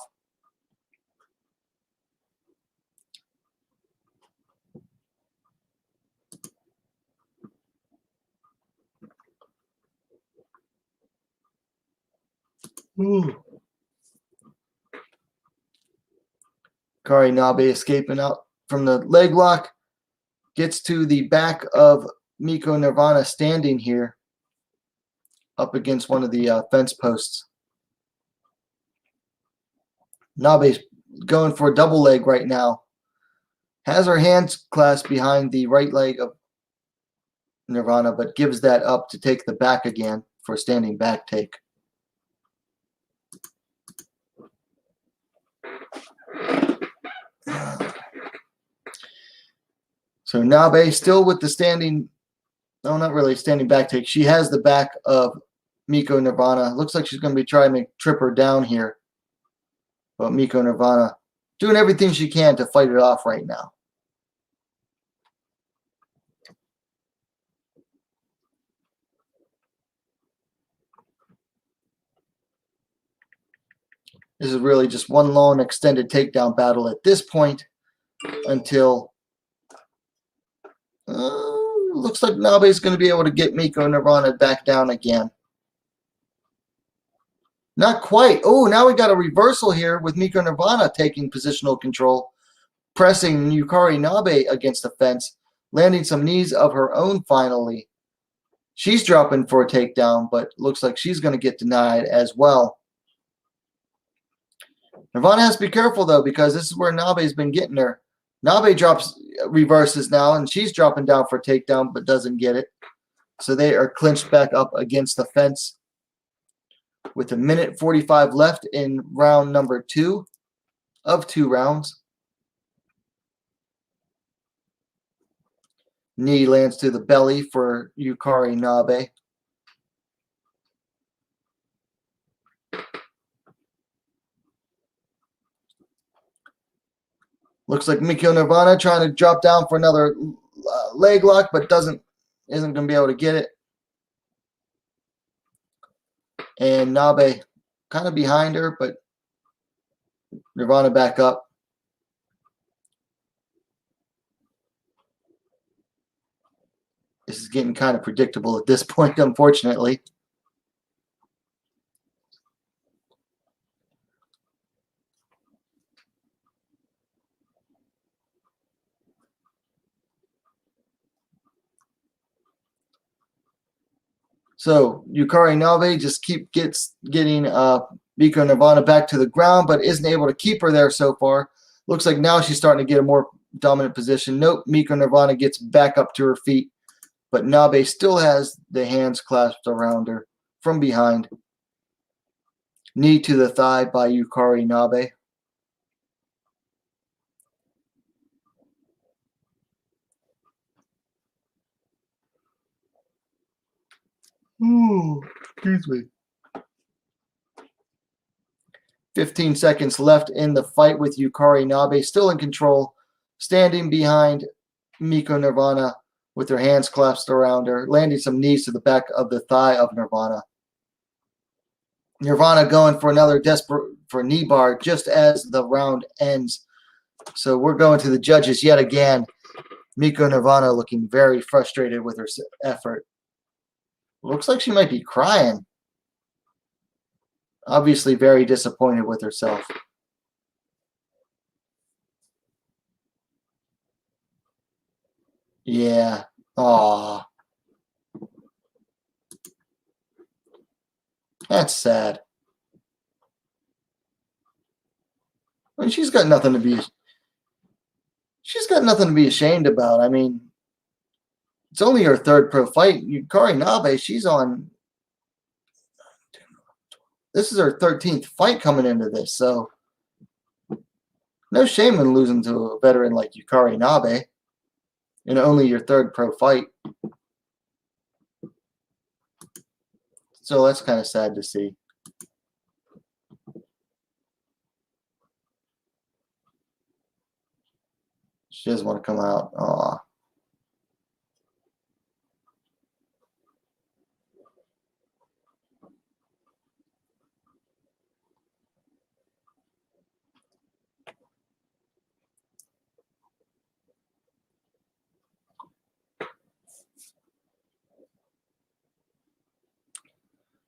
Ooh. Yukari Nabe escaping out from the leg lock. Gets to the back of Miko Nirvana standing here up against one of the fence posts. Nabe's going for a double leg right now. Has her hands clasped behind the right leg of Nirvana, but gives that up to take the back again for a standing back take. So Nabe still with the standing, no, not really standing back take. She has the back of Miko Nirvana. Looks like she's going to be trying to trip her down here. But Miko Nirvana doing everything she can to fight it off right now. This is really just one long extended takedown battle at this point until looks like Nabe is going to be able to get Miko Nirvana back down again. Not quite. Oh, now we got a reversal here with Miko Nirvana taking positional control, pressing Yukari Nabe against the fence, landing some knees of her own finally. She's dropping for a takedown, but looks like she's going to get denied as well. Nirvana has to be careful, though, because this is where Nabe's been getting her. Nabe drops reverses now, and she's dropping down for a takedown, but doesn't get it. So they are clinched back up against the fence with 1:45 left in round number 2 of 2 rounds. Knee lands to the belly for Yukari Nabe. Looks like Miko Nirvana trying to drop down for another leg lock, but isn't going to be able to get it. And Nabe kind of behind her, but Nirvana back up. This is getting kind of predictable at this point, unfortunately. So Yukari Nabe just getting Miko Nirvana back to the ground, but isn't able to keep her there so far. Looks like now she's starting to get a more dominant position. Nope, Miko Nirvana gets back up to her feet, but Nabe still has the hands clasped around her from behind. Knee to the thigh by Yukari Nabe. Ooh, excuse me. 15 seconds left in the fight with Yukari Nabe still in control, standing behind Miko Nirvana with her hands clasped around her, landing some knees to the back of the thigh of Nirvana. Nirvana going for another desperate for knee bar just as the round ends. So we're going to the judges yet again. Miko Nirvana looking very frustrated with her effort. Looks like she might be crying. Obviously very disappointed with herself. Yeah. Aw. That's sad. I mean, she's got nothing to be ashamed about. I mean, it's only her third pro fight. Yukari Nabe, she's on. This is her 13th fight coming into this, so no shame in losing to a veteran like Yukari Nabe in only your third pro fight. So that's kind of sad to see. She doesn't want to come out. Aw.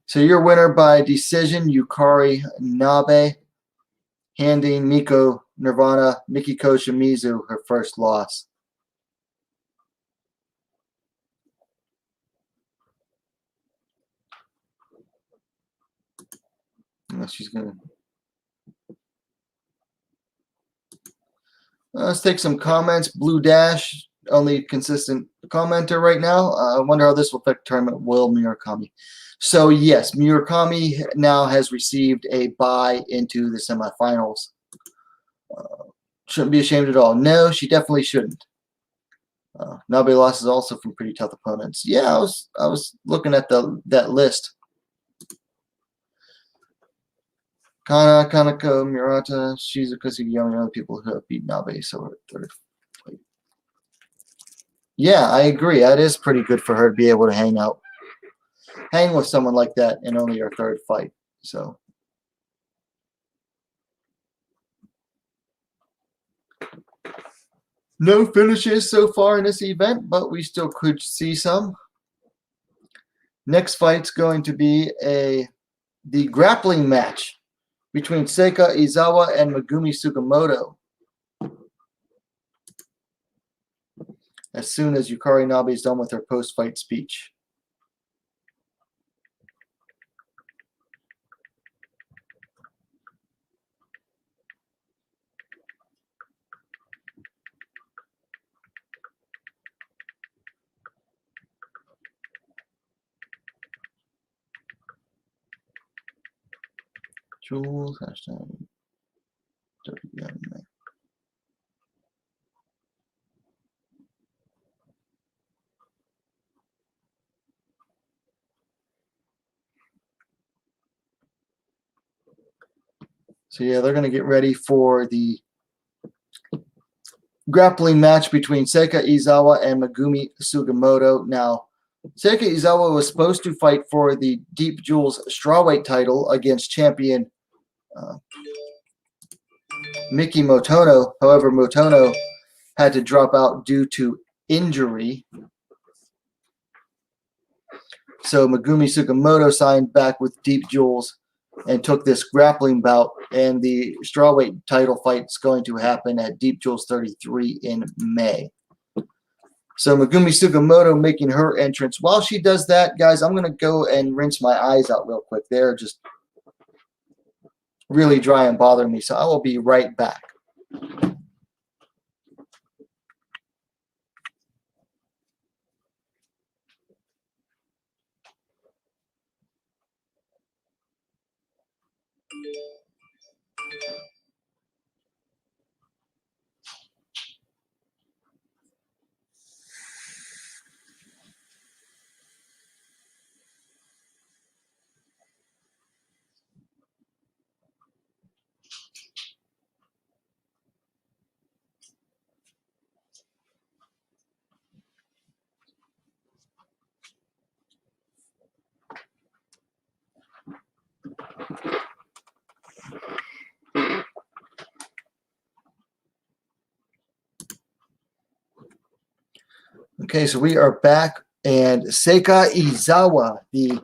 So your winner by decision, Yukari Nabe, handing Miko Nirvana, Mikiko Shimizu her first loss. She's gonna. Let's take some comments. Blue Dash, only consistent commenter right now. I wonder how this will affect tournament. Will Murakami? So yes, Murakami now has received a bye into the semifinals. Shouldn't be ashamed at all. No, she definitely shouldn't. Nabe losses also from pretty tough opponents. Yeah, I was looking at that list. Kanako, Murata, Shizuka Sugiyama, and other people who have beat Nabe, so her third fight. Yeah, I agree. That is pretty good for her to be able to hang with someone like that in only her third fight. So no finishes so far in this event, but we still could see some. Next fight's going to be the grappling match between Seika Izawa and Megumi Sugamoto. As soon as Yukari Nabe is done with her post-fight speech. Jules, hashtag WMMA. So yeah, they're going to get ready for the grappling match between Seika Izawa and Megumi Sugamoto. Now, Seika Izawa was supposed to fight for the Deep Jewels strawweight title against champion Miki Motono. However, Motono had to drop out due to injury. So Megumi Sugamoto signed back with Deep Jewels and took this grappling bout, and the strawweight title fight is going to happen at Deep Jewels 33 in May. So Megumi Sugamoto making her entrance. While she does that, guys, I'm going to go and rinse my eyes out real quick. They're just really dry and bothering me, so I will be right back. Okay, so we are back, and Seika Izawa, the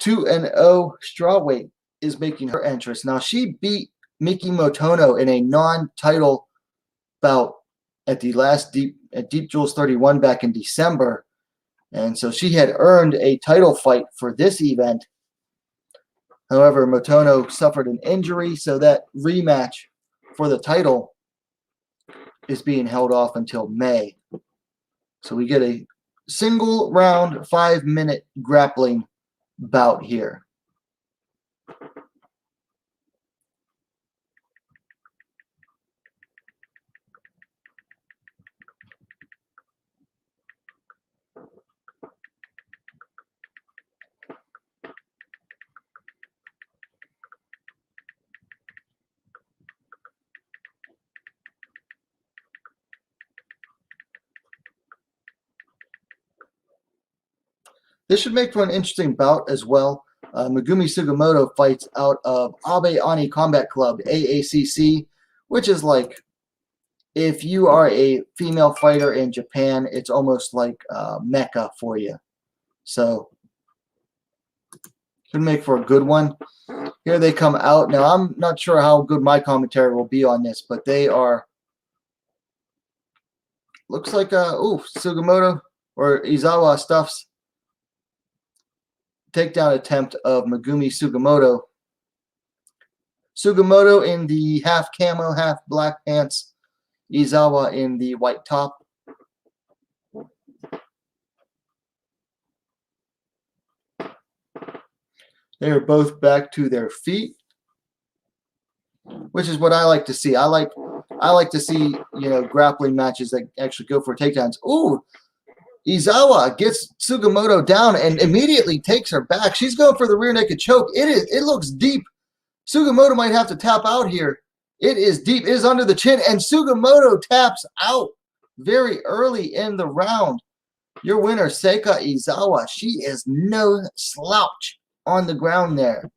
2-0 strawweight, is making her entrance. Now, she beat Miki Motono in a non-title bout at the last Deep Jewels 31 back in December, and so she had earned a title fight for this event. However, Motono suffered an injury, so that rematch for the title is being held off until May. So we get a single round 5-minute grappling bout here. This should make for an interesting bout as well. Megumi Sugamoto fights out of Abe Ani Combat Club, AACC, which is like, if you are a female fighter in Japan, it's almost like Mecca for you. So, should make for a good one. Here they come out. Now, I'm not sure how good my commentary will be on this, but they are, looks like, Sugamoto or Izawa stuffs takedown attempt of Megumi Sugamoto. Sugamoto in the half camo, half black pants. Izawa in the white top. They are both back to their feet, which is what I like to see. I like to see, grappling matches that actually go for takedowns. Ooh, Izawa gets Sugamoto down and immediately takes her back. She's going for the rear naked choke. It looks deep. Sugamoto might have to tap out here. It is deep. It is under the chin, and Sugamoto taps out very early in the round. Your winner, Seika Izawa. She is no slouch on the ground there.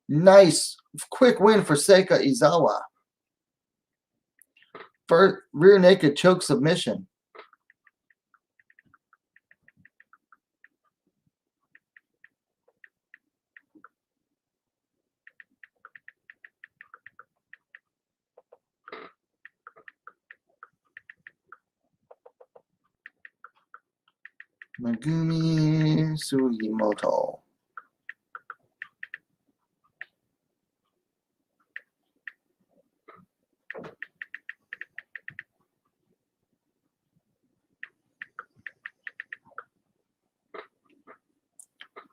Nice, quick win for Seika Izawa. First rear naked choke submission. Megumi Sugamoto.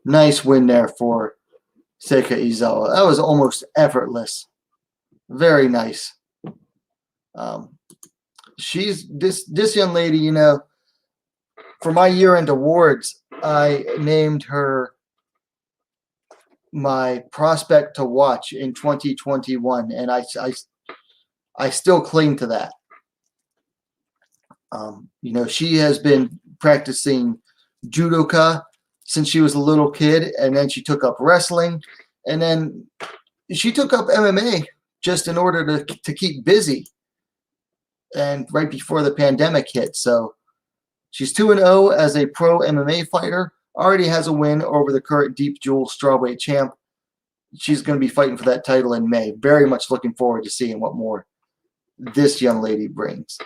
Nice win there for Seika Izawa. That was almost effortless. Very nice. She's this young lady, for my year-end awards, I named her my prospect to watch in 2021, and I still cling to that. She has been practicing judoka since she was a little kid, and then she took up wrestling, and then she took up MMA just in order to keep busy. And right before the pandemic hit, so she's 2-0 as a pro MMA fighter. Already has a win over the current Deep Jewel strawweight champ. She's going to be fighting for that title in May. Very much looking forward to seeing what more this young lady brings.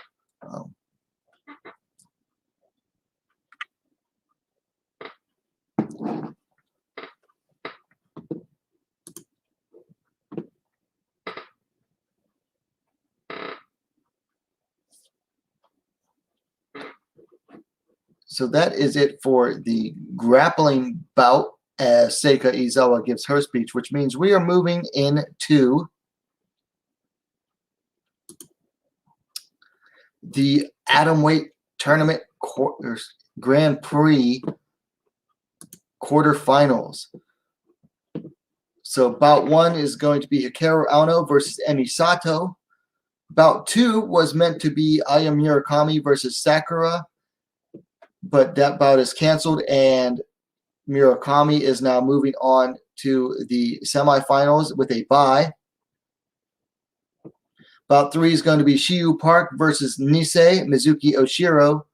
So that is it for the grappling bout as Seika Izawa gives her speech, which means we are moving into the atomweight tournament Grand Prix quarterfinals. So bout 1 is going to be Hikaru Aono versus Emi Sato. Bout 2 was meant to be Aya Murakami versus Sakura, but that bout is canceled, and Murakami is now moving on to the semifinals with a bye. Bout 3 is going to be Shiyu Park versus Nisei Mizuki Oshiro.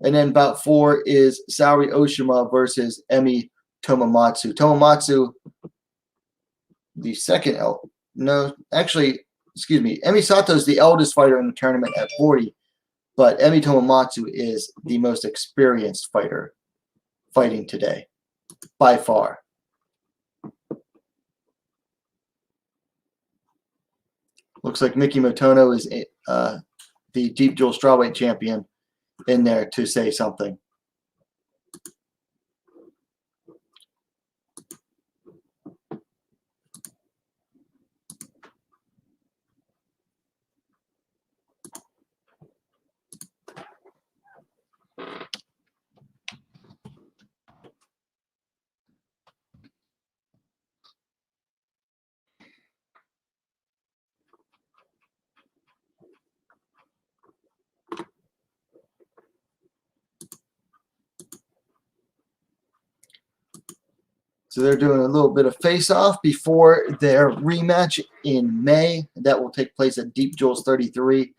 And then bout 4 is Saori Oshima versus Emi Tomomatsu. Tomomatsu, the second, no, actually, excuse me, Emi Sato is the eldest fighter in the tournament at 40, but Emi Tomomatsu is the most experienced fighter fighting today, by far. Looks like Miki Motono is the Deep Jewel Strawweight champion in there to say something. So they're doing a little bit of face-off before their rematch in May. That will take place at Deep Jewels 33.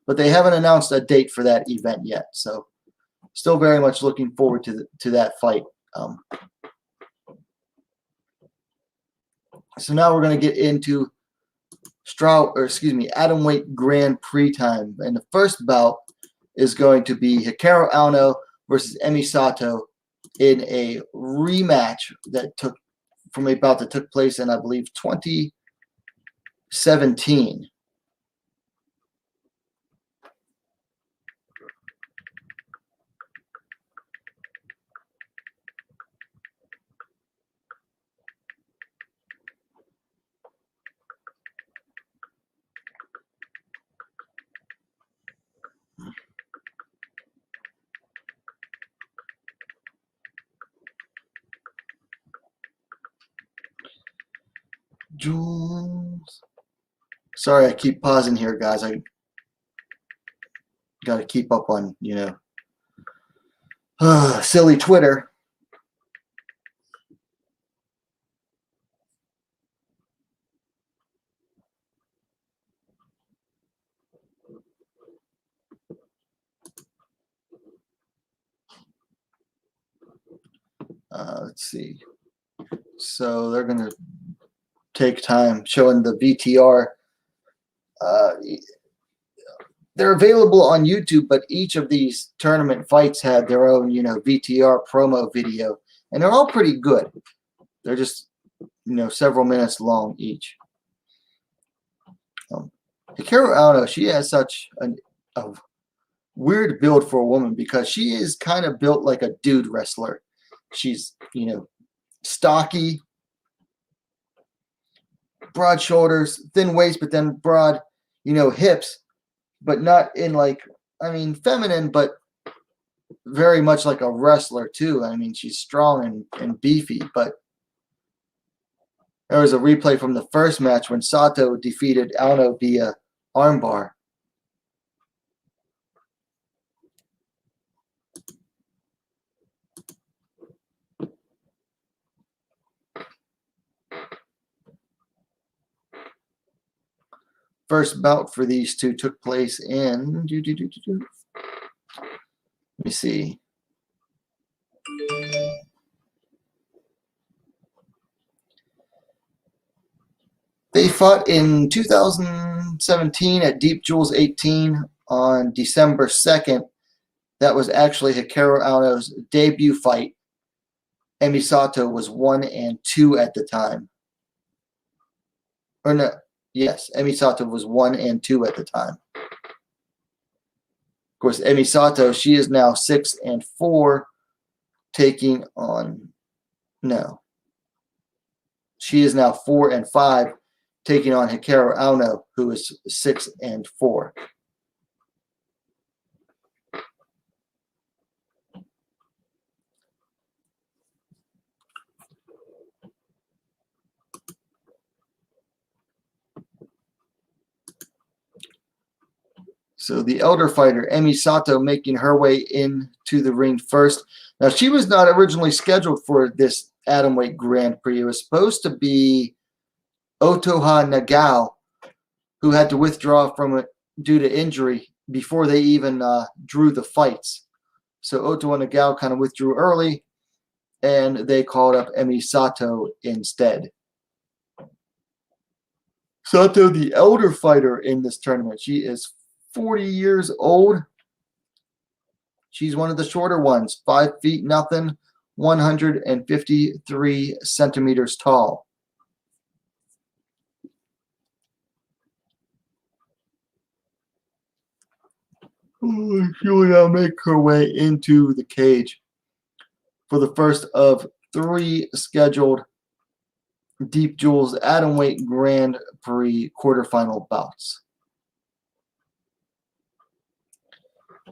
But they haven't announced a date for that event yet. So still very much looking forward to that fight. So now we're going to get into atomweight Grand Prix time. And the first bout is going to be Hikaru Aono versus Emi Sato in a rematch that took place in, I believe, 2017. Jules. Sorry, I keep pausing here, guys. I got to keep up on, silly Twitter. Let's see. So they're going to take time showing the VTR. They're available on YouTube, but each of these tournament fights had their own, VTR promo video, and they're all pretty good. They're just, several minutes long each. Hikaru Aono, she has such a weird build for a woman because she is kind of built like a dude wrestler. She's, stocky, broad shoulders, thin waist, but then broad, hips, but not in feminine, but very much like a wrestler too. I mean, she's strong and beefy, but there was a replay from the first match when Sato defeated Aono via armbar. First bout for these two took place in, let me see. They fought in 2017 at Deep Jewels 18 on December 2nd. That was actually Hikaru Aono's debut fight. Emi Sato was 1-2 at the time. Or no, yes, Emi Sato was 1-2 at the time. Of course, Emi Sato, she is now 6-4, taking on, no. She is now 4-5, taking on Hikaru Aono, who is 6-4. So the elder fighter, Emi Sato, making her way into the ring first. Now, she was not originally scheduled for this atomweight Grand Prix. It was supposed to be Otoha Nagao, who had to withdraw from it due to injury before they even drew the fights. So Oto and Nagao kind of withdrew early, and they called up Emi Sato instead. Sato, the elder fighter in this tournament. She is 40 years old. She's one of the shorter ones, 5 feet nothing, 153 centimeters tall. She will now make her way into the cage for the first of 3 scheduled Deep Jewels Atomweight Grand Prix quarterfinal bouts.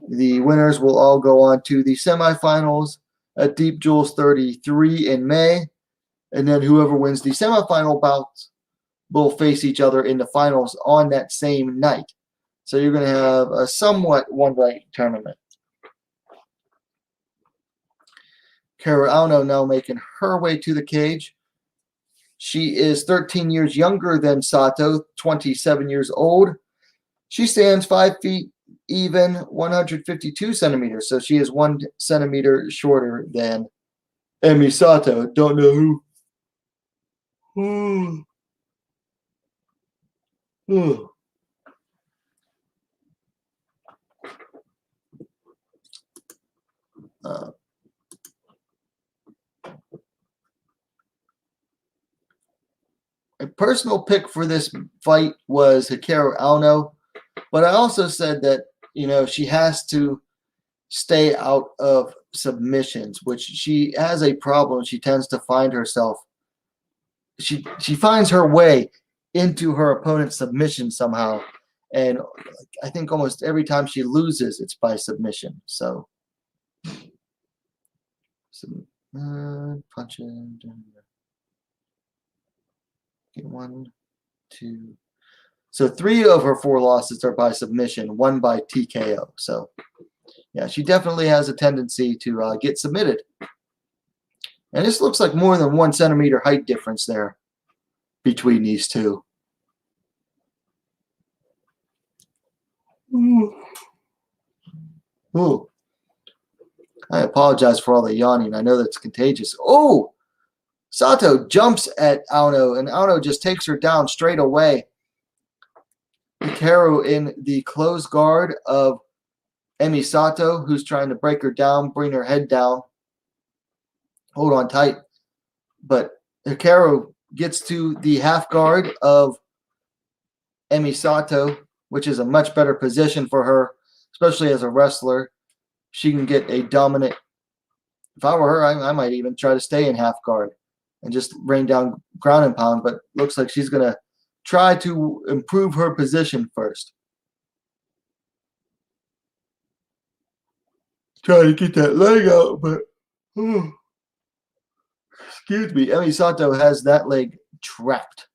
The winners will all go on to the semifinals at Deep Jewels 33 in May, and then whoever wins the semifinal bouts will face each other in the finals on that same night. So you're going to have a somewhat one-night tournament. Aono now making her way to the cage. She is 13 years younger than Sato, 27 years old. She stands 5 feet even, 152 centimeters. So she is 1 centimeter shorter than Emi Sato. Don't know who. A personal pick for this fight was Hikaru Aono, but I also said that, she has to stay out of submissions, which she has a problem. She tends to find herself, she finds her way into her opponent's submission somehow, and I think almost every time she loses, it's by submission. So, punching. Get 1, 2. So 3 of her 4 losses are by submission, 1 by TKO. So, yeah, she definitely has a tendency to get submitted. And this looks like more than 1 centimeter height difference there between these two. Ooh. I apologize for all the yawning. I know that's contagious. Oh! Sato jumps at Aono, and Aono just takes her down straight away. Hikaru in the close guard of Emi Sato, who's trying to break her down, bring her head down. Hold on tight. But Hikaru gets to the half guard of Emi Sato, which is a much better position for her, especially as a wrestler. She can get a dominant. If I were her, I might even try to stay in half guard and just rain down ground and pound, but looks like she's going to try to improve her position first. Try to get that leg out, but excuse me, Emi Sato has that leg trapped.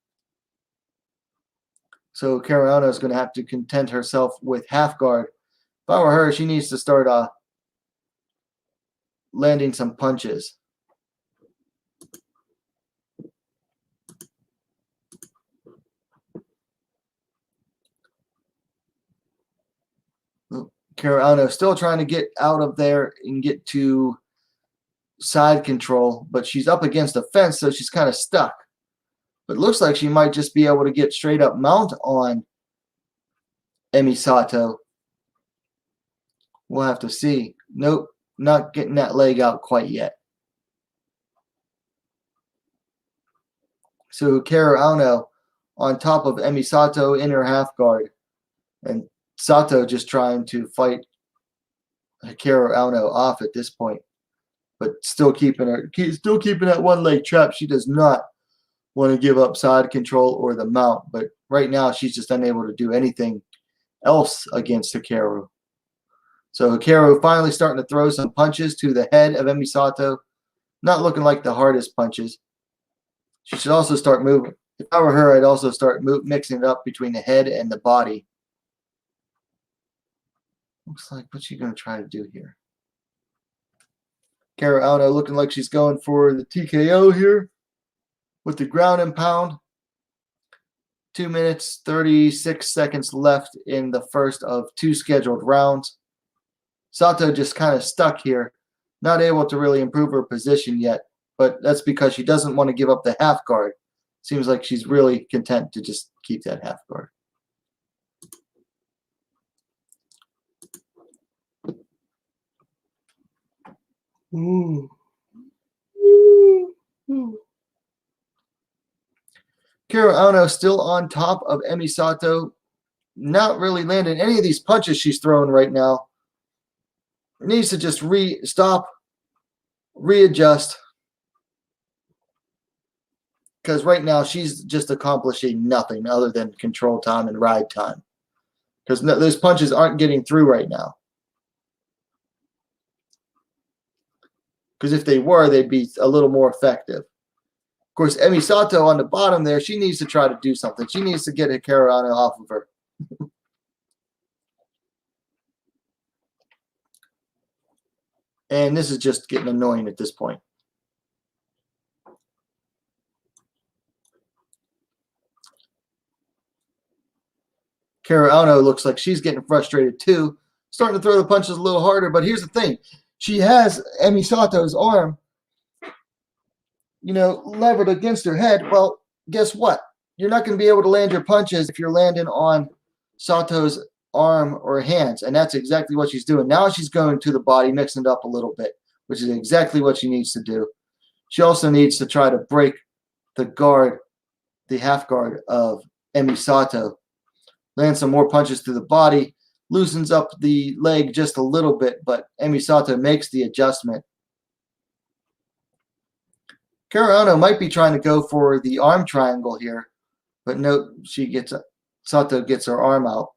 So Aono is going to have to content herself with half guard. If I were her, she needs to start landing some punches. Aono still trying to get out of there and get to side control, but she's up against a fence, so she's kind of stuck. But it looks like she might just be able to get straight up mount on Emi Sato. We'll have to see. Nope, not getting that leg out quite yet. So Aono on top of Emi Sato in her half guard, and Sato just trying to fight Aono off at this point, but still keeping that one leg trapped. She does not want to give up side control or the mount, but right now she's just unable to do anything else against Hikaru. So Hikaru finally starting to throw some punches to the head of Emi Sato. Not looking like the hardest punches. She should also start moving. If I were her, I'd also start mixing it up between the head and the body. Looks like, what's she going to try to do here? Aono looking like she's going for the TKO here with the ground and pound. 2 minutes, 36 seconds left in the first of 2 scheduled rounds. Sato just kind of stuck here, not able to really improve her position yet, but that's because she doesn't want to give up the half guard. Seems like she's really content to just keep that half guard. Ooh. Aono still on top of Emi Sato, not really landing any of these punches she's throwing right now. Needs to just stop, readjust, because right now she's just accomplishing nothing other than control time and ride time, because those punches aren't getting through right now. Because if they were, they'd be a little more effective. Of course, Emi Sato on the bottom there, she needs to try to do something. She needs to get Hikaru Aono off of her. And this is just getting annoying at this point. Hikaru Aono looks like she's getting frustrated too. Starting to throw the punches a little harder, but here's the thing. She has Emi Sato's arm, levered against her head. Well, guess what? You're not going to be able to land your punches if you're landing on Sato's arm or hands, and that's exactly what she's doing. Now she's going to the body, mixing it up a little bit, which is exactly what she needs to do. She also needs to try to break the guard, the half guard of Emi Sato. Land some more punches through the body, loosens up the leg just a little bit, but Emi Sato makes the adjustment. Hikaru Aono might be trying to go for the arm triangle here, but note Sato gets her arm out.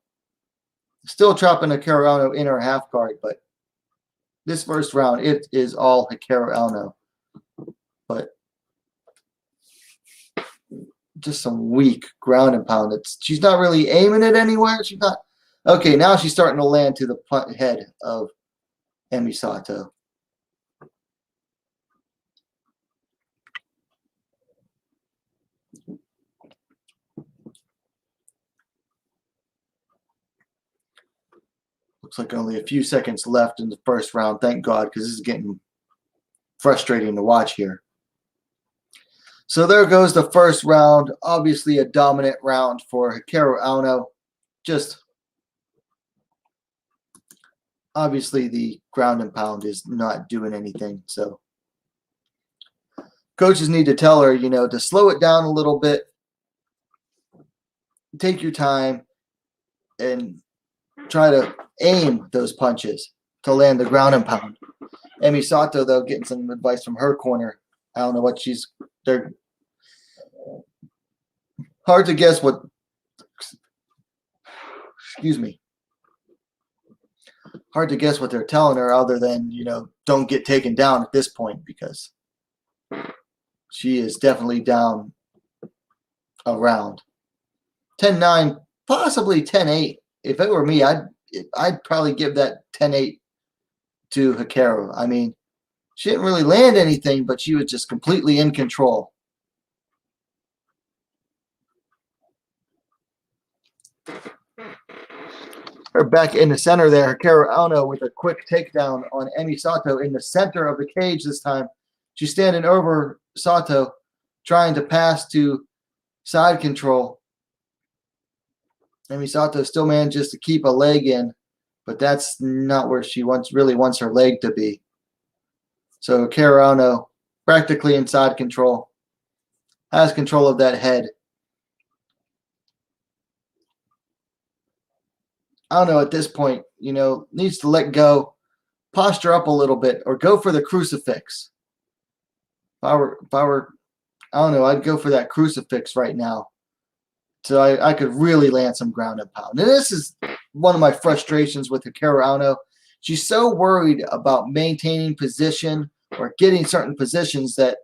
Still trapping Hikaru Aono in her half guard, but this first round, it is all Hikaru Aono. But just some weak ground and pound. She's not really aiming it anywhere. She's not. Okay, now she's starting to land to the head of Emi Sato. Looks like only a few seconds left in the first round. Thank God, because this is getting frustrating to watch here. So there goes the first round. Obviously a dominant round for Hikaru Aono. Just obviously the ground and pound is not doing anything. So coaches need to tell her, to slow it down a little bit. Take your time and try to aim those punches to land the ground and pound. Emi Sato, though, getting some advice from her corner. I don't know what they're hard to guess what, hard to guess what they're telling her other than, don't get taken down at this point, because she is definitely down a round. 10-9, possibly 10-8. If it were me, I'd probably give that 10-8 to Hikaru. I mean, she didn't really land anything, but she was just completely in control. Her back in the center there, Hikaru Aono with a quick takedown on Emi Sato in the center of the cage this time. She's standing over Sato, trying to pass to side control. Emi Sato still manages to keep a leg in, but that's not where she really wants her leg to be. So Hikaru Aono practically in side control, has control of that head. Aono at this point, needs to let go, posture up a little bit, or go for the crucifix. If I were Aono, I'd go for that crucifix right now. So I could really land some ground and pound. And this is one of my frustrations with Hikaru Aono. She's so worried about maintaining position or getting certain positions that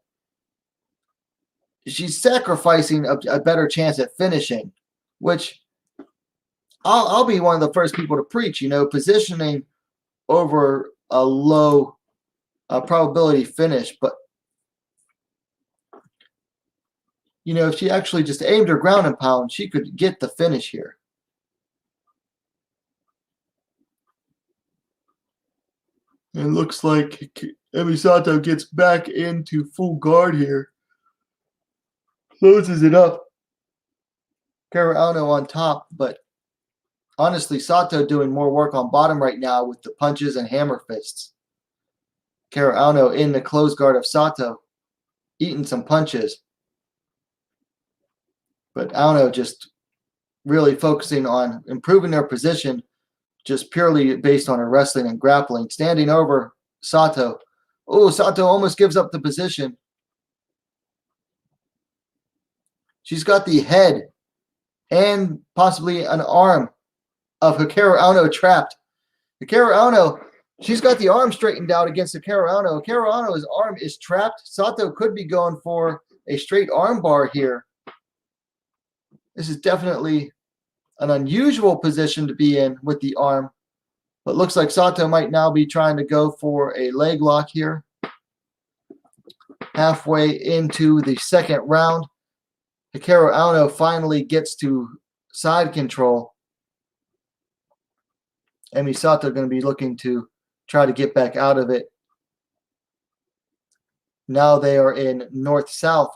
she's sacrificing a better chance at finishing, which I'll be one of the first people to preach, positioning over a low probability finish. But You know, if she actually just aimed her ground and pound, she could get the finish here. It looks like Emi Sato gets back into full guard here. Closes it up. Aono on top, but honestly, Sato doing more work on bottom right now with the punches and hammer fists. Aono in the close guard of Sato, eating some punches. But Aono just really focusing on improving their position just purely based on her wrestling and grappling. Standing over Sato. Oh, Sato almost gives up the position. She's got the head and possibly an arm of Hikaru Aono trapped. Hikaru Aono, she's got the arm straightened out against Hikaru Aono. Hikaru Aono's arm is trapped. Sato could be going for a straight arm bar here. This is definitely an unusual position to be in with the arm. But looks like Sato might now be trying to go for a leg lock here. Halfway into the second round, Hikaru Aono finally gets to side control. Emi Sato going to be looking to try to get back out of it. Now they are in north-south.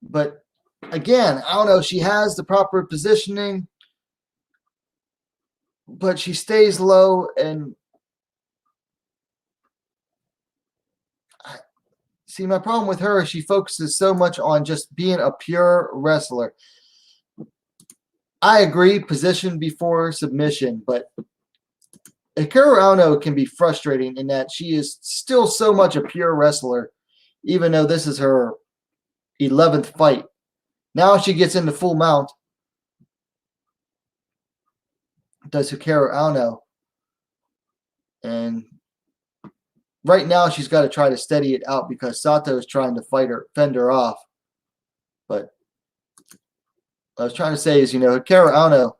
But again, Aono, she has the proper positioning, but she stays low. And see, my problem with her is she focuses so much on just being a pure wrestler. I agree, position before submission, but Hikaru Aono can be frustrating in that she is still so much a pure wrestler, even though this is her 11th fight. Now she gets into full mount. Does Hikaru Aono. And right now she's got to try to steady it out because Sato is trying to fend her off. But what I was trying to say is, you know, Hikaru Aono,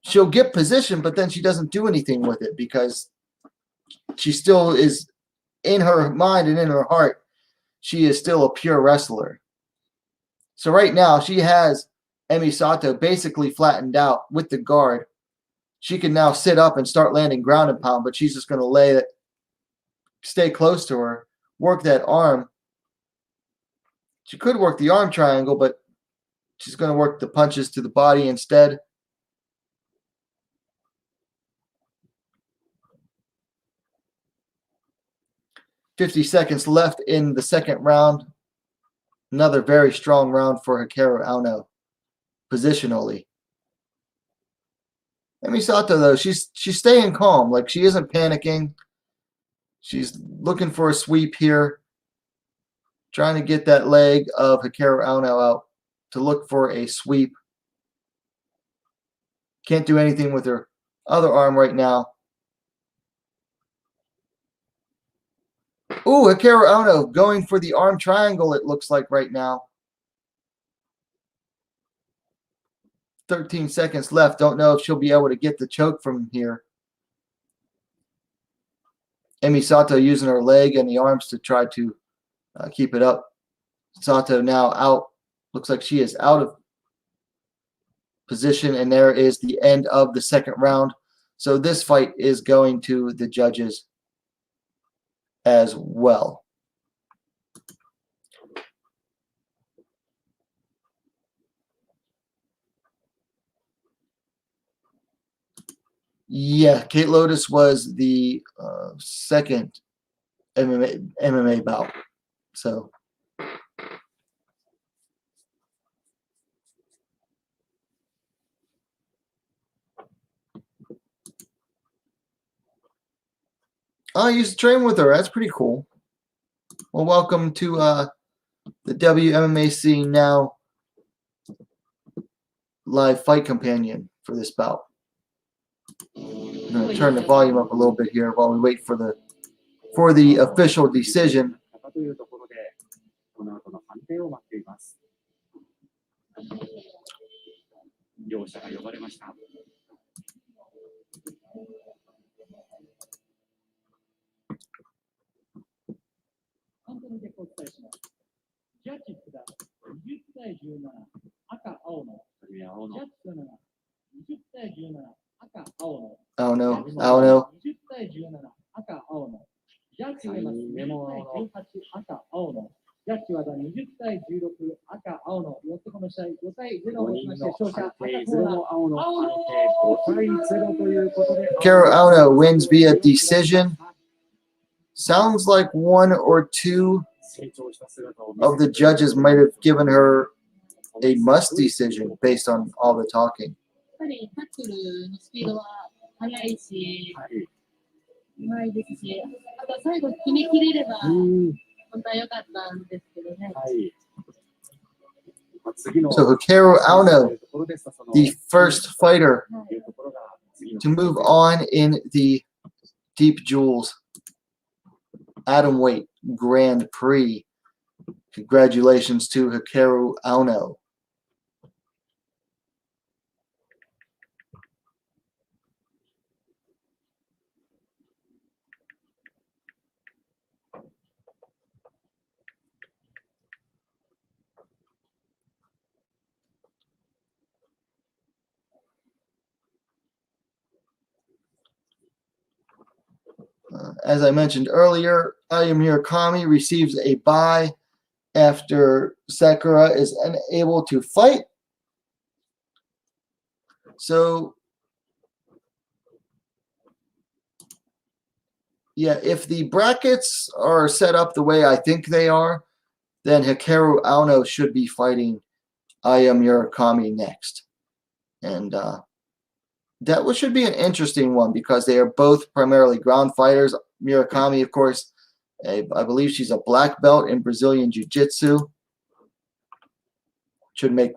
she'll get position, but then she doesn't do anything with it because she still is, in her mind and in her heart, she is still a pure wrestler. So right now she has Emi Sato basically flattened out with the guard. She can now sit up and start landing ground and pound, but she's just going to stay close to her, work that arm. She could work the arm triangle, but she's going to work the punches to the body instead. $50 seconds left in the second round. Another very strong round for Hikaru Aono, positionally. Emi Sato, though, she's staying calm. Like, she isn't panicking. She's looking for a sweep here. Trying to get that leg of Hikaru Aono out to look for a sweep. Can't do anything with her other arm right now. Ooh, Hikaru Aono going for the arm triangle, it looks like right now. 13 seconds left. Don't know if she'll be able to get the choke from here. Emi Sato using her leg and the arms to try to keep it up. Sato now out. Looks like she is out of position, and there is the end of the second round. So this fight is going to the judges as well. Yeah, Kate Lotus was the second MMA bout. So I used to train with her. That's pretty cool. Well, welcome to the WMMA scene now. Live fight companion for this bout. I'm going to turn the volume up a little bit here while we wait for the official decision. Aono, Aono. Hikaru Aono wins via decision. Sounds like one or two of the judges might have given her a must decision based on all the talking. So Hikaru Aono, the first fighter to move on in the Deep Jewels Atomweight Grand Prix. Congratulations to Hikaru Aono. As I mentioned earlier, Aya Murakami receives a bye after Sakura is unable to fight. So, yeah, if the brackets are set up the way I think they are, then Hikaru Aono should be fighting Aya Murakami next. And that should be an interesting one because they are both primarily ground fighters. Murakami, of course, I believe she's a black belt in Brazilian Jiu-Jitsu. Should make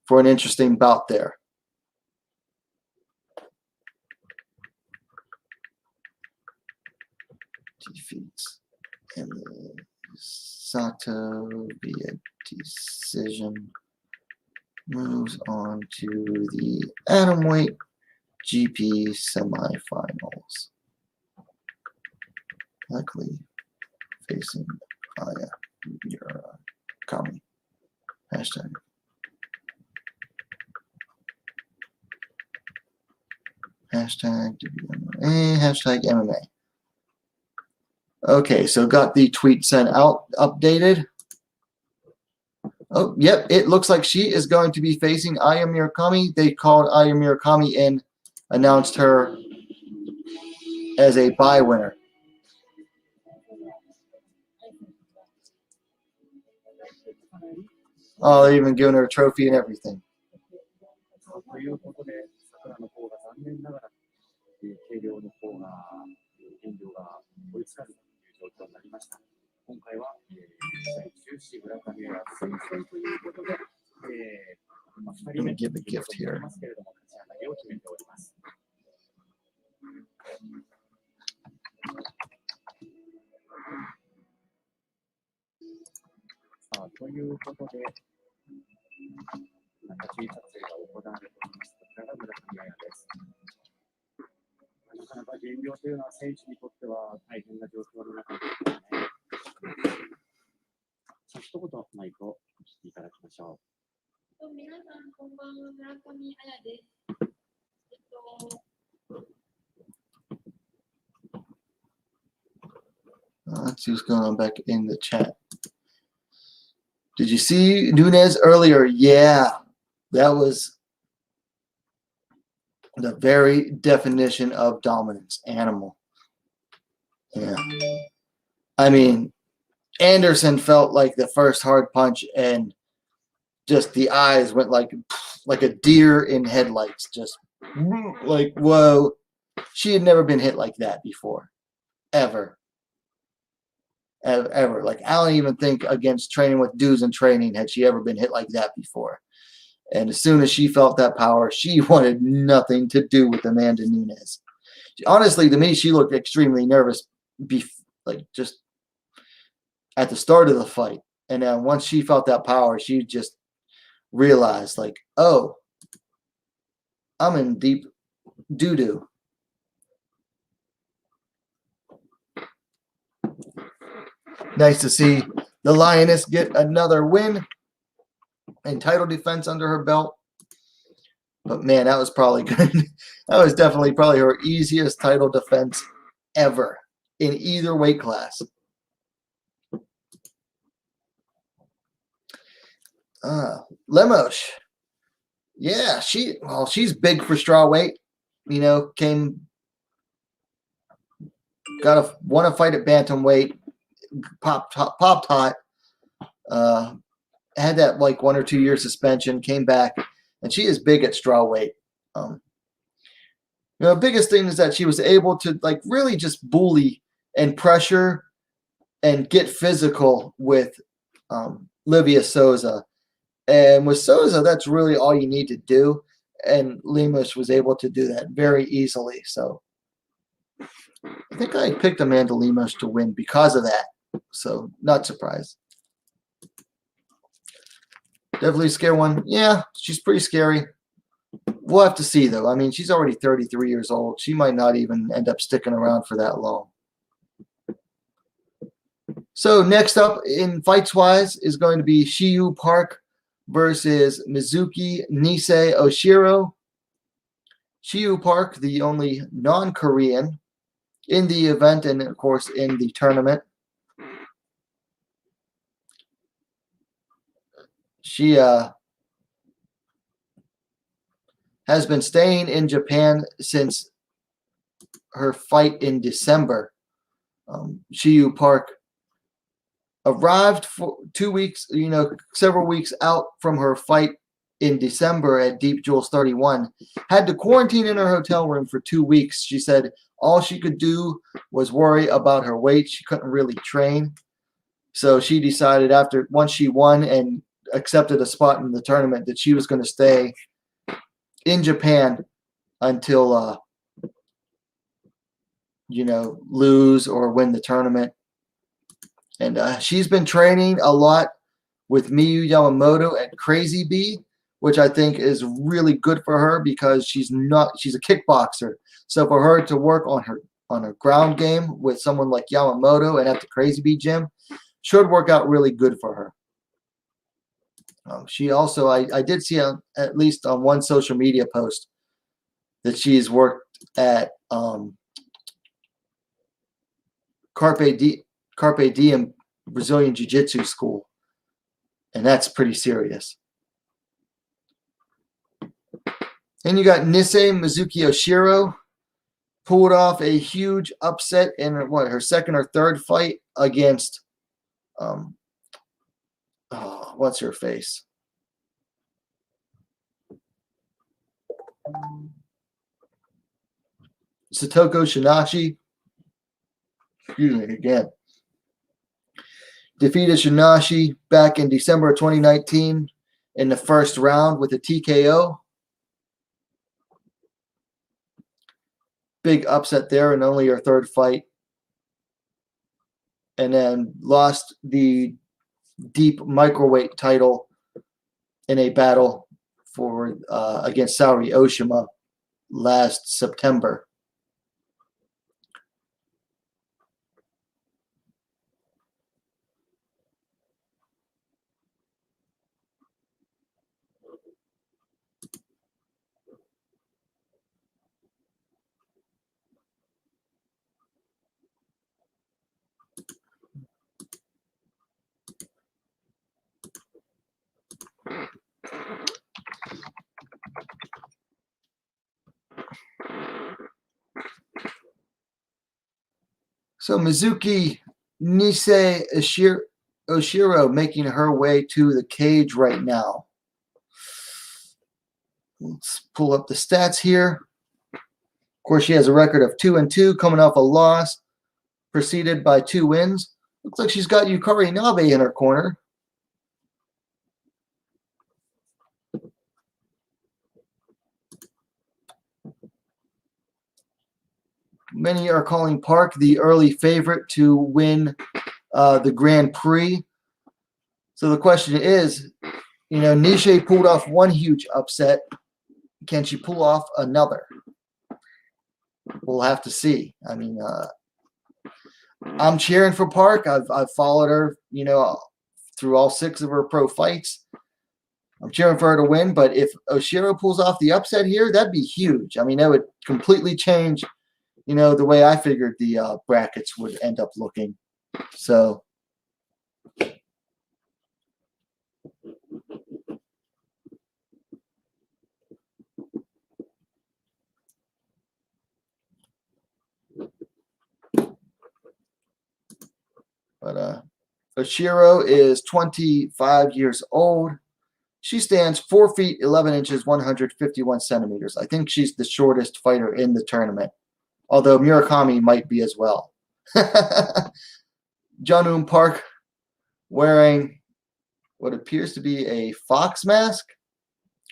for an interesting bout there. Defeats and Sato via decision. Moves on to the Atomweight GP semifinals. Likely facing Aya Murakami. Hashtag. Hashtag WMMA. Hashtag MMA. Okay, so got the tweet sent out, updated. Oh, yep, it looks like she is going to be facing Aya Murakami. They called Aya Murakami in, announced her as a bye winner. Oh, they're even giving her a trophy and everything. Let me give a gift here. Let's see what's going on back in the chat. Did you see Nunes earlier? Yeah, that was the very definition of dominance. Animal. Yeah. I mean, Anderson felt like the first hard punch and just the eyes went like a deer in headlights. Just like, whoa. She had never been hit like that before. Ever. Like, I don't even think against training with dudes in training had she ever been hit like that before. And as soon as she felt that power, she wanted nothing to do with Amanda Nunes. Honestly, to me, she looked extremely nervous, like just at the start of the fight. And then once she felt that power, she just realized, like, oh, I'm in deep doo-doo. Nice to see the Lioness get another win. and title defense under her belt. But man, that was probably good. That was definitely probably her easiest title defense ever in either weight class. Lemos. Yeah, she's big for strawweight. You know, won a fight at bantamweight, popped hot. Had that like 1 or 2 year suspension, came back, and she is big at strawweight. You know, the biggest thing is that she was able to like really just bully and pressure and get physical with Livia Souza. And with Souza, that's really all you need to do. And Lemos was able to do that very easily. So I think I picked Amanda Lemos to win because of that. So not surprised. Definitely a scary one. Yeah, she's pretty scary. We'll have to see, though. I mean, she's already 33 years old. She might not even end up sticking around for that long. So next up in fights-wise is going to be Shiyu Park versus Mizuki Nisei Oshiro. Shiyu Park, the only non-Korean in the event and, of course, in the tournament. She has been staying in Japan since her fight in December. Shiyu Park arrived for 2 weeks, several weeks out from her fight in December at Deep Jewels 31. Had to quarantine in her hotel room for 2 weeks. She said all she could do was worry about her weight. She couldn't really train. So she decided once she won and accepted a spot in the tournament that she was going to stay in Japan until, lose or win the tournament. And she's been training a lot with Miyu Yamamoto at Crazy B, which I think is really good for her because she's a kickboxer. So for her to work on her ground game with someone like Yamamoto and at the Crazy B gym should work out really good for her. She also, I did see at least on one social media post that she's worked at Carpe Diem Brazilian Jiu-Jitsu school, and that's pretty serious. And you got Nisei Mizuki Oshiro, pulled off a huge upset in her second or third fight against what's her face? Satoko Shinashi. Excuse me again. Defeated Shinashi back in December of 2019 in the first round with a TKO. Big upset there and only her third fight. And then lost the deep microweight title in a battle against Saori Oshima last September. So Mizuki Nisei Oshiro making her way to the cage right now. Let's pull up the stats here. Of course, she has a record of 2-2, coming off a loss, preceded by 2 wins. Looks like she's got Yukari Nabe in her corner. Many are calling Park the early favorite to win the Grand Prix. So the question is, Nisei pulled off one huge upset. Can she pull off another? We'll have to see. I mean, I'm cheering for Park. I've followed her, through all 6 of her pro fights. I'm cheering for her to win, but if Oshiro pulls off the upset here, that'd be huge. I mean, that would completely change, the way I figured the brackets would end up looking. So, but Oshiro is 25 years old. She stands 4 feet 11 inches, 151 centimeters. I think she's the shortest fighter in the tournament, although Murakami might be as well. Jun-Un Park wearing what appears to be a fox mask.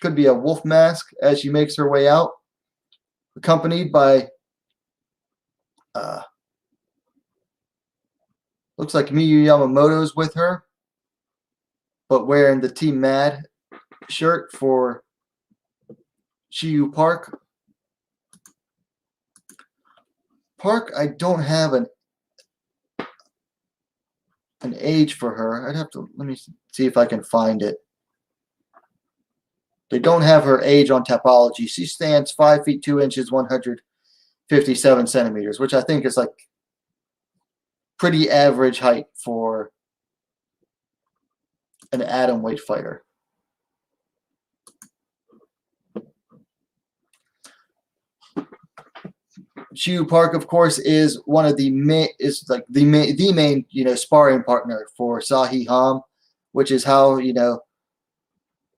Could be a wolf mask as she makes her way out, accompanied by looks like Miyu Yamamoto's with her, but wearing the Team Mad shirt for Shiyu Park. I don't have an age for her. I'd have to, let me see if I can find it. They don't have her age on Tapology. She stands 5 feet 2 inches, 157 centimeters, which I think is like pretty average height for an atom weight fighter. Shiyu Park, of course, is one of the main, sparring partner for Sahi Ham, which is how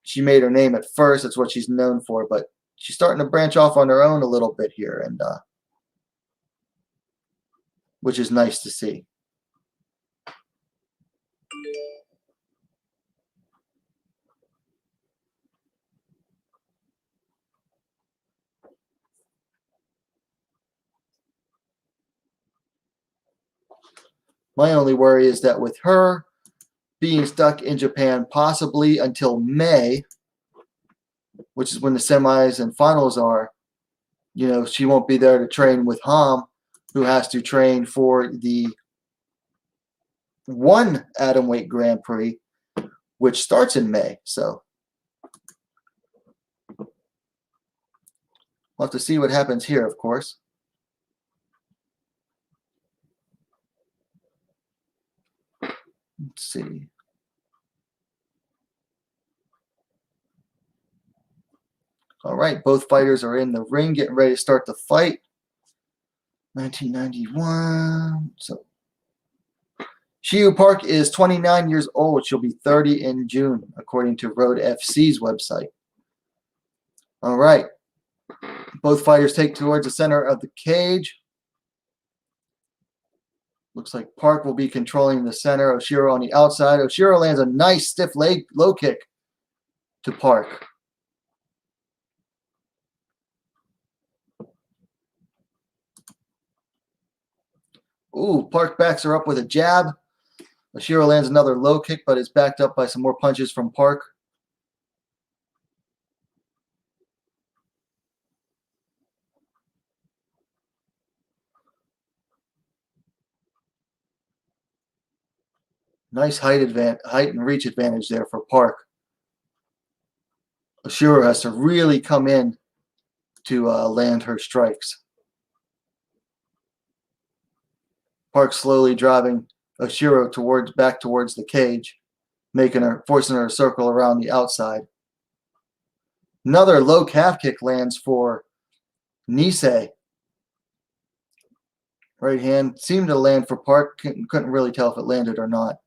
she made her name at first. That's what she's known for, but she's starting to branch off on her own a little bit here, and which is nice to see. My only worry is that with her being stuck in Japan possibly until May, which is when the semis and finals are, she won't be there to train with Ham, who has to train for the one atom weight Grand Prix, which starts in May. So we'll have to see what happens here, of course. Let's see. All right, both fighters are in the ring, getting ready to start the fight. 1991. So Shiyu Park is 29 years old. She'll be 30 in June, according to Road FC's website. All right. Both fighters take towards the center of the cage. Looks like Park will be controlling the center. Oshiro on the outside. Oshiro lands a nice stiff leg low kick to Park. Ooh, Park backs her up with a jab. Oshiro lands another low kick, but is backed up by some more punches from Park. Nice height and reach advantage there for Park. Oshiro has to really come in to land her strikes. Park slowly driving Oshiro back towards the cage, forcing her to circle around the outside. Another low calf kick lands for Nisei. Right hand seemed to land for Park. Couldn't really tell if it landed or not.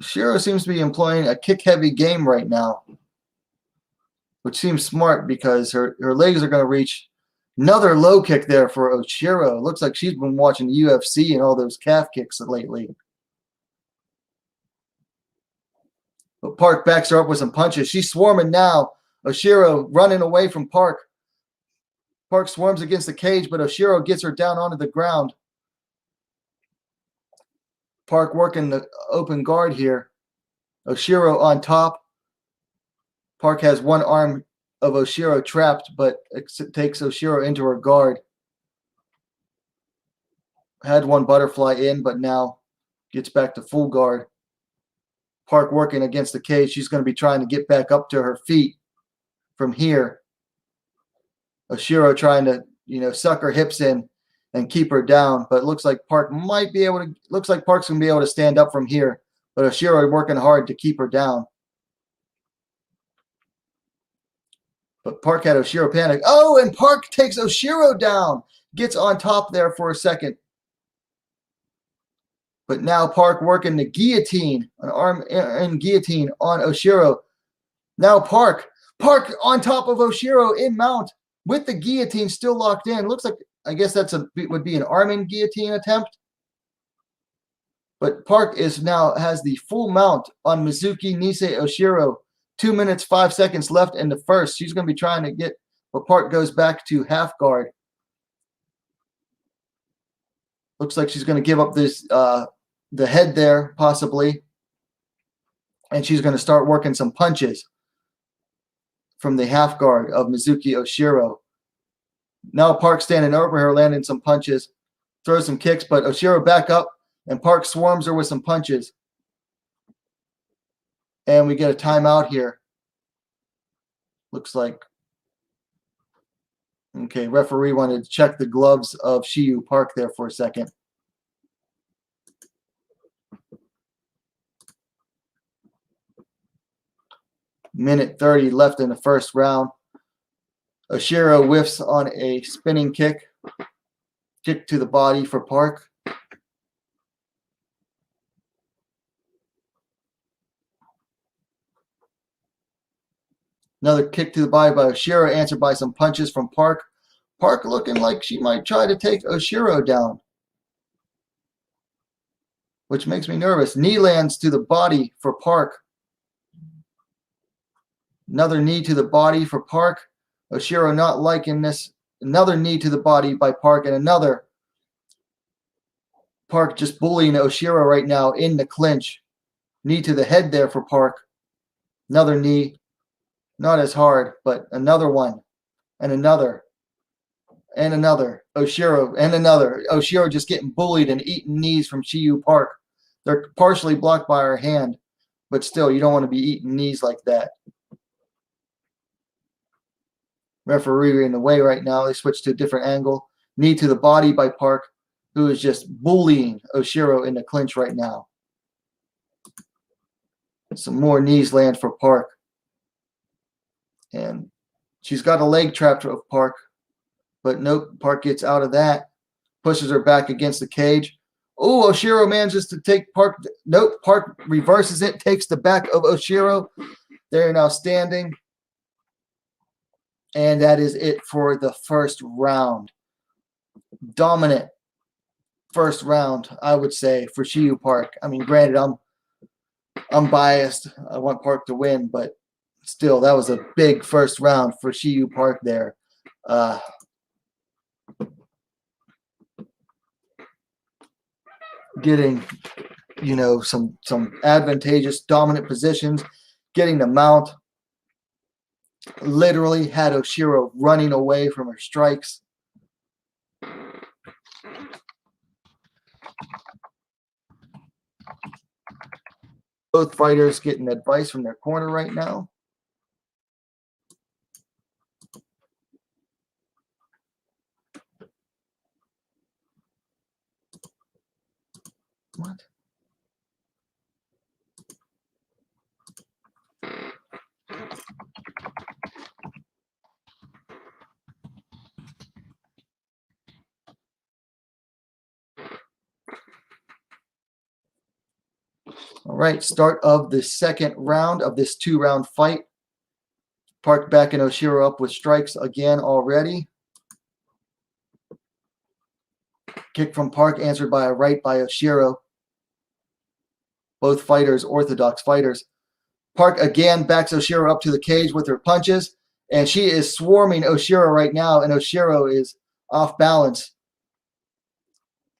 Oshiro seems to be employing a kick-heavy game right now, which seems smart because her legs are going to reach. Another low kick there for Oshiro. Looks like she's been watching UFC and all those calf kicks lately. But Park backs her up with some punches. She's swarming now. Oshiro running away from Park. Park swarms against the cage, but Oshiro gets her down onto the ground. Park working the open guard here. Oshiro on top. Park has one arm of Oshiro trapped, but it takes Oshiro into her guard. Had one butterfly in, but now gets back to full guard. Park working against the cage. She's going to be trying to get back up to her feet from here. Oshiro trying to, suck her hips in and keep her down. But it looks like Park might be able to, looks like Park's going to be able to stand up from here. But Oshiro working hard to keep her down. But Park had Oshiro panic. Oh, and Park takes Oshiro down. Gets on top there for a second. But now Park working the guillotine, an arm and guillotine on Oshiro. Now Park on top of Oshiro in mount with the guillotine still locked in. Looks like, I guess would be an arm and guillotine attempt. But Park has the full mount on Mizuki Nisei Oshiro. 2 minutes, 5 seconds left in the first. She's going to be trying to get, but Park goes back to half guard. Looks like she's going to give up this, the head there, possibly. And she's going to start working some punches from the half guard of Mizuki Oshiro. Now Park standing over her, landing some punches, throws some kicks, but Oshiro back up, and Park swarms her with some punches. And we get a timeout here. Looks like. Okay, referee wanted to check the gloves of Shiyu Park there for a second. Minute 30 left in the first round. Oshiro whiffs on a spinning kick. Kick to the body for Park. Another kick to the body by Oshiro, answered by some punches from Park. Park looking like she might try to take Oshiro down, which makes me nervous. Knee lands to the body for Park. Another knee to the body for Park. Oshiro not liking this. Another knee to the body by Park, and another. Park just bullying Oshiro right now in the clinch. Knee to the head there for Park. Another knee. Not as hard, but another one. And another. And another. Oshiro and another. Oshiro just getting bullied and eating knees from Shiyu Park. They're partially blocked by her hand, but still, you don't want to be eating knees like that. Referee in the way right now. They switch to a different angle. Knee to the body by Park, who is just bullying Oshiro in the clinch right now. Some more knees land for Park. And she's got a leg trap of Park. But nope, Park gets out of that. Pushes her back against the cage. Oh, Oshiro manages to take Park. Nope, Park reverses it. Takes the back of Oshiro. They're now standing. And that is it for the first round. Dominant first round, I would say, for Shiyu Park. I mean, granted, I'm biased. I want Park to win, but still, that was a big first round for Shiyu Park there. Getting, some advantageous dominant positions, getting the mount. Literally had Oshiro running away from her strikes. Both fighters getting advice from their corner right now. What? All right, start of the second round of this 2-round fight. Park backing Oshiro up with strikes again already. Kick from Park answered by a right by Oshiro. Both fighters, orthodox fighters. Park again backs Oshiro up to the cage with her punches, and she is swarming Oshiro right now, and Oshiro is off balance.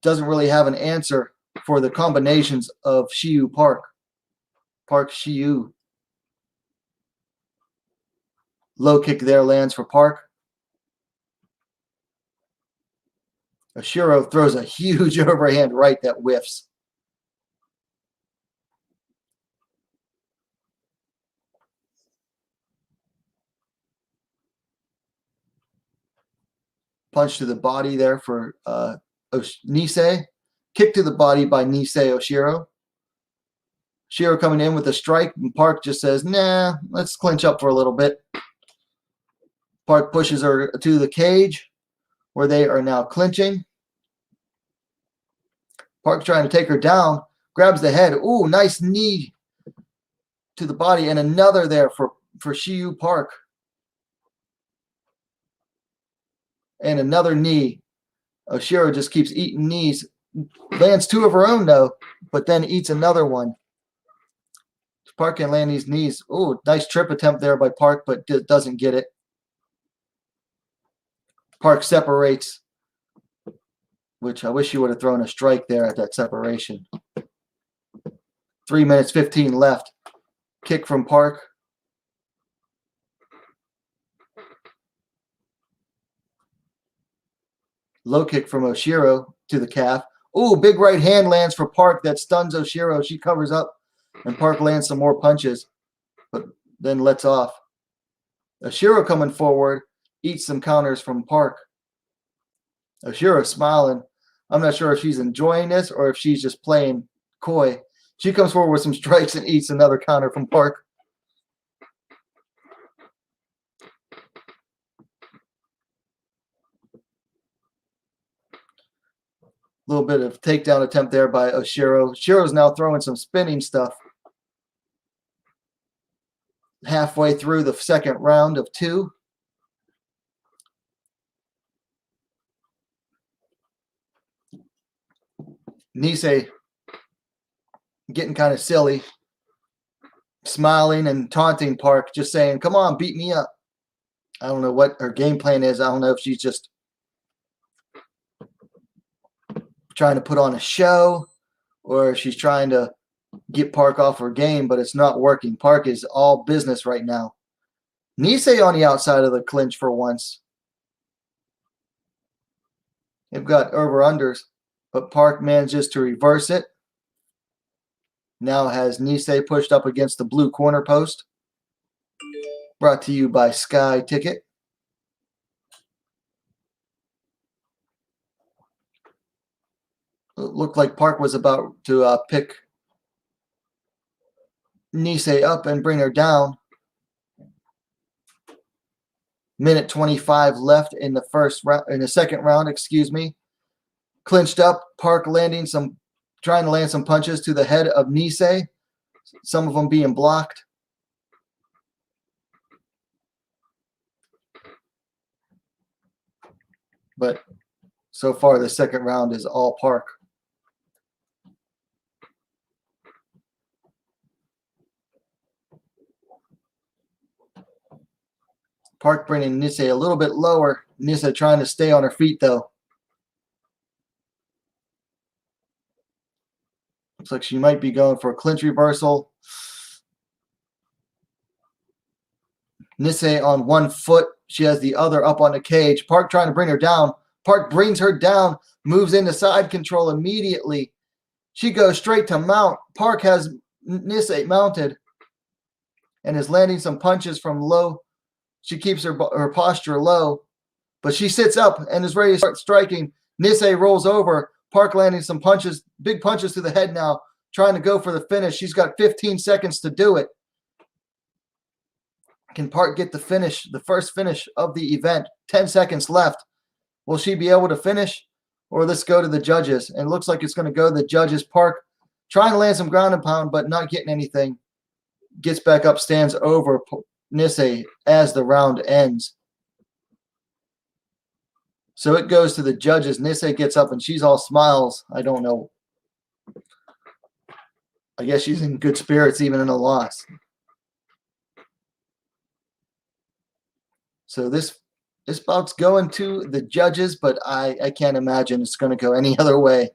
Doesn't really have an answer for the combinations of Shiyu Park. Park Shiyu. Low kick there lands for Park. Oshiro throws a huge overhand right that whiffs. Punch to the body there for Nisei. Kick to the body by Nisei Oshiro. Oshiro coming in with a strike, and Park just says, nah, let's clinch up for a little bit. Park pushes her to the cage, where they are now clinching. Park trying to take her down, grabs the head. Ooh, nice knee to the body, and another there for Shiyu Park. And another knee. Oshiro just keeps eating knees. Lands two of her own, though, but then eats another one. Park can land these knees. Ooh, nice trip attempt there by Park, but doesn't get it. Park separates, which I wish you would have thrown a strike there at that separation. 3 minutes, 15 left. Kick from Park. Low kick from Oshiro to the calf. Ooh, big right hand lands for Park that stuns Oshiro. She covers up, and Park lands some more punches, but then lets off. Oshiro coming forward, eats some counters from Park. Oshiro smiling. I'm not sure if she's enjoying this or if she's just playing coy. She comes forward with some strikes and eats another counter from Park. A little bit of takedown attempt there by Oshiro. Oshiro's now throwing some spinning stuff. Halfway through the second round of 2. Nisei getting kind of silly, smiling and taunting Park, just saying, come on, beat me up. I don't know what her game plan is. I don't know if she's just trying to put on a show or if she's trying to get Park off her game, but it's not working. Park is all business right now. Nisei on the outside of the clinch for once. They've got over-unders, but Park manages to reverse it. Now has Nisei pushed up against the blue corner post. Brought to you by Sky Ticket. It looked like Park was about to pick Nisei up and bring her down. Minute 25 left in the second round, excuse me. Clinched up, Park trying to land some punches to the head of Nisei, some of them being blocked. But so far, the second round is all Park. Park bringing Nisei a little bit lower. Nisei trying to stay on her feet, though. Looks like she might be going for a clinch reversal. Nisei on one foot. She has the other up on the cage. Park trying to bring her down. Park brings her down, moves into side control immediately. She goes straight to mount. Park has Nisei mounted and is landing some punches from low. She keeps her posture low, but she sits up and is ready to start striking. Nisei rolls over. Park landing some punches, big punches to the head now, trying to go for the finish. She's got 15 seconds to do it. Can Park get the finish, the first finish of the event? 10 seconds left. Will she be able to finish? Or let's go to the judges. And it looks like it's going to go to the judges. Park trying to land some ground and pound, but not getting anything. Gets back up, stands over Nisei as the round ends. So it goes to the judges. Nisei gets up and she's all smiles. I don't know. I guess she's in good spirits even in a loss. So this bout's going to the judges, but I can't imagine it's going to go any other way.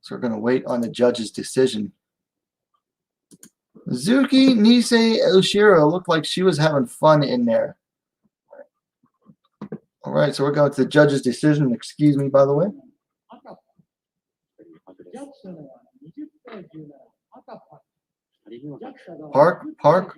So we're going to wait on the judge's decision. Zuki Nisei Oshiro looked like she was having fun in there. All right, so we're going to the judge's decision. Excuse me, by the way. Park. Puck.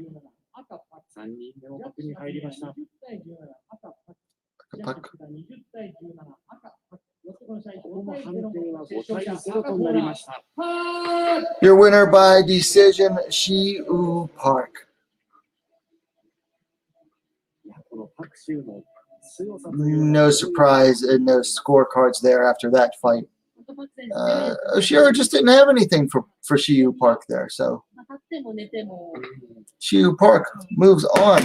Your winner by decision, Shiu Park. No surprise and no scorecards there after that fight. Oshiro just didn't have anything for Shiu Park there, so Shiu Park moves on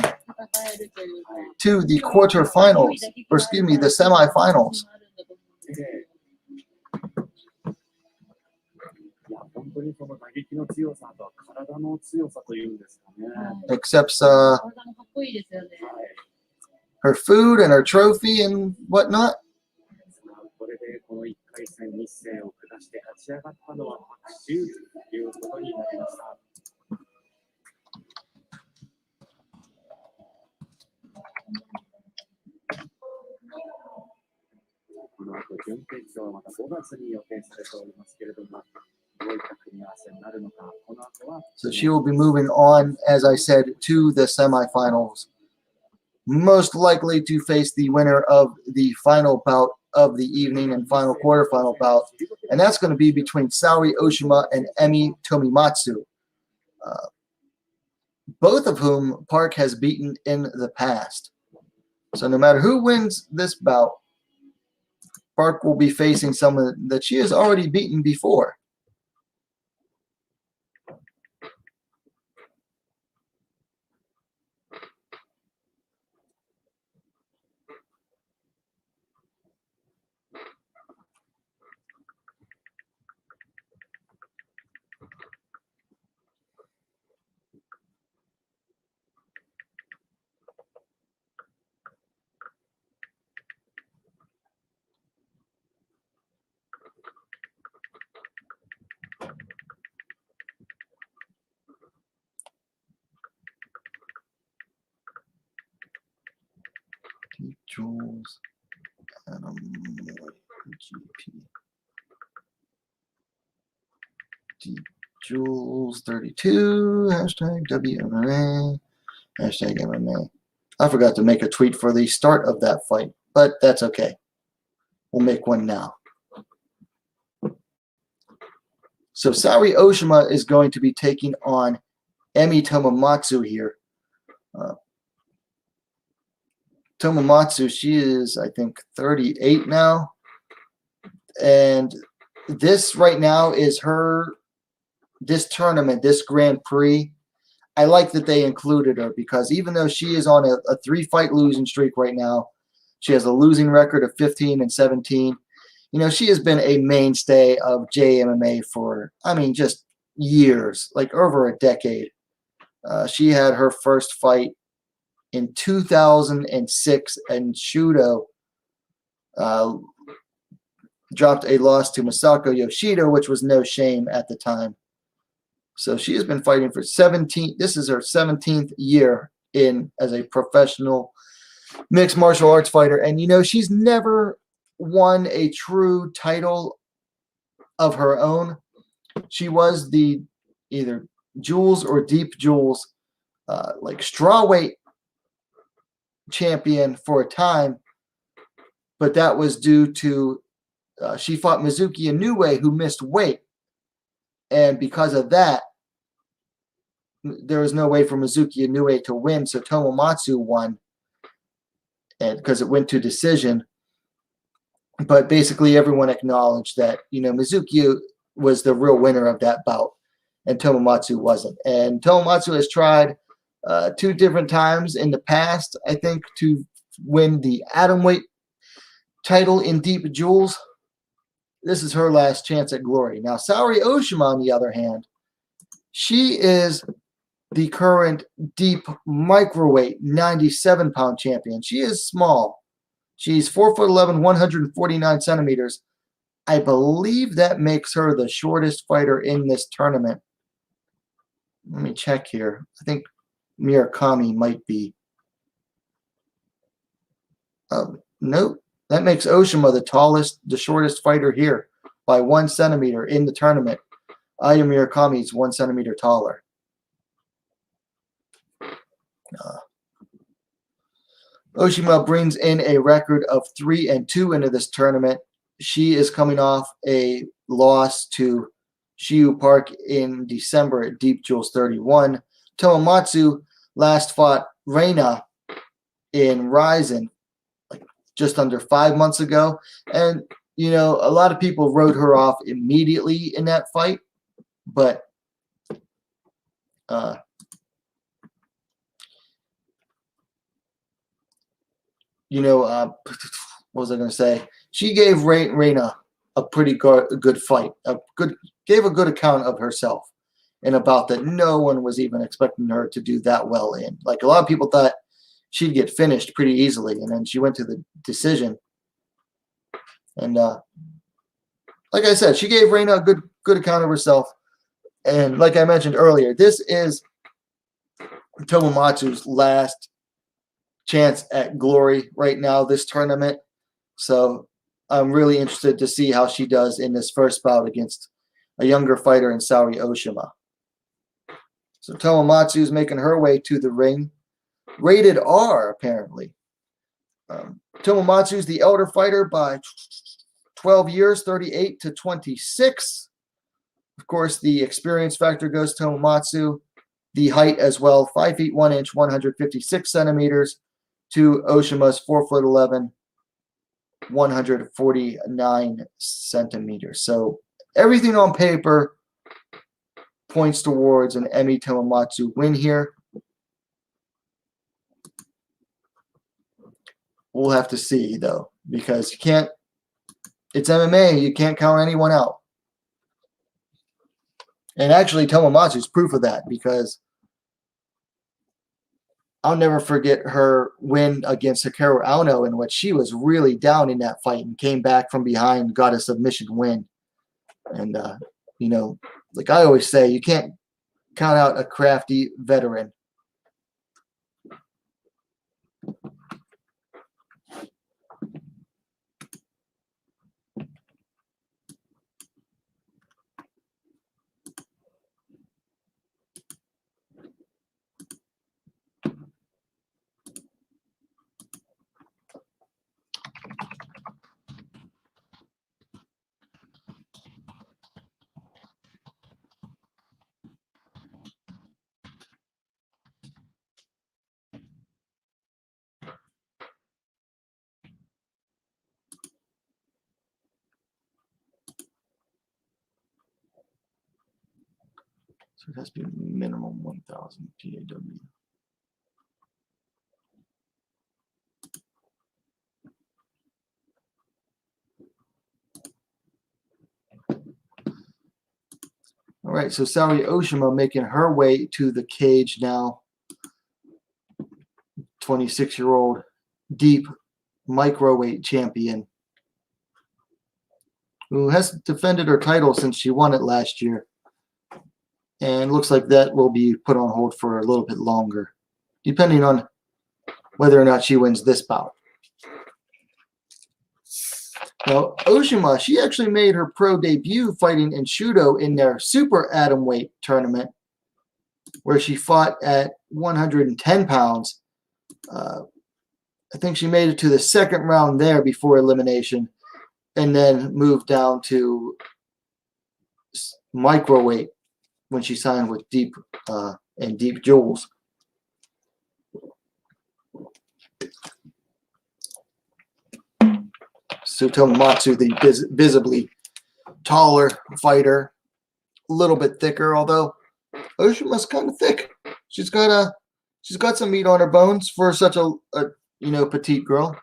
to the quarterfinals, or excuse me, the semifinals. Accepts her food and her trophy and whatnot. So she will be moving on, as I said, to the semifinals. Most likely to face the winner of the final bout of the evening and final quarterfinal bout. And that's going to be between Saori Oshima and Emi Tomomatsu. Both of whom Park has beaten in the past. So no matter who wins this bout, Park will be facing someone that she has already beaten before. Jules, GP. Jules 32, hashtag WMMA, hashtag MMA. I forgot to make a tweet for the start of that fight, but that's okay. We'll make one now. So Saori Oshima is going to be taking on Emi Tomomatsu here. Tomomatsu, she is, I think, 38 now. And this right now is this tournament, this Grand Prix. I like that they included her because even though she is on a 3-fight losing streak right now, she has a losing record of 15 and 17. You know, she has been a mainstay of JMMA for, I mean, just years, like over a decade. She had her first fight in 2006, and Shudo dropped a loss to Masako Yoshida, which was no shame at the time. So she has been fighting for 17. This is her 17th year as a professional mixed martial arts fighter, and you know she's never won a true title of her own. She was the either Jules or Deep Jules, like strawweight champion for a time, but that was due to she fought Mizuki Inoue, who missed weight, and because of that, there was no way for Mizuki Inoue to win. So Tomomatsu won, and because it went to decision. But basically, everyone acknowledged that Mizuki was the real winner of that bout, and Tomomatsu wasn't. And Tomomatsu has tried 2 different times in the past, I think, to win the atomweight title in Deep Jules. This is her last chance at glory. Now, Saori Oshima, on the other hand, she is the current deep microweight 97-pound champion. She is small. She's 4'11", 149 centimeters. I believe that makes her the shortest fighter in this tournament. Let me check here. I think Murakami might be. Nope. That makes Oshima the shortest fighter here by 1 centimeter in the tournament. Aya Murakami is 1 centimeter taller. Oshima brings in a record of 3-2 into this tournament. She is coming off a loss to Shiyu Park in December at Deep Jules 31. Tomomatsu last fought Reina in Ryzen like just under 5 months ago. And, you know, a lot of people wrote her off immediately in that fight. But what was I going to say? She gave Reina a pretty good fight. Gave a good account of herself in a bout that no one was even expecting her to do that well in. Like, a lot of people thought she'd get finished pretty easily, and then she went to the decision. And like I said, she gave Reina a good account of herself. And like I mentioned earlier, this is Tomomatsu's last chance at glory right now, this tournament. So I'm really interested to see how she does in this first bout against a younger fighter in Saori Oshima. So Tomomatsu is making her way to the ring. Rated R, apparently. Tomomatsu is the elder fighter by 12 years, 38-26. Of course, the experience factor goes to Tomomatsu. The height as well, 5 feet 1 inch, 156 centimeters, to Oshima's 4'11", 149 centimeters. So everything on paper points towards an Emi Tomomatsu win here. We'll have to see, though, because it's MMA, you can't count anyone out. And actually, Tomomatsu is proof of that, because I'll never forget her win against Hikaru Aono, in which she was really down in that fight and came back from behind, got a submission win. And, like I always say, you can't count out a crafty veteran. So it has to be minimum 1,000 PAW. All right, so Saori Oshima making her way to the cage now. 26-year-old deep microweight champion who has defended her title since she won it last year. And looks like that will be put on hold for a little bit longer, depending on whether or not she wins this bout. Now, Oshima, she actually made her pro debut fighting in Shudo in their super atomweight tournament, where she fought at 110 pounds. I think she made it to the second round there before elimination, and then moved down to microweight when she signed with Deep Jules. So Tomomatsu, the visibly taller fighter, a little bit thicker, although Oshima's kind of thick. She's got some meat on her bones for such a petite girl.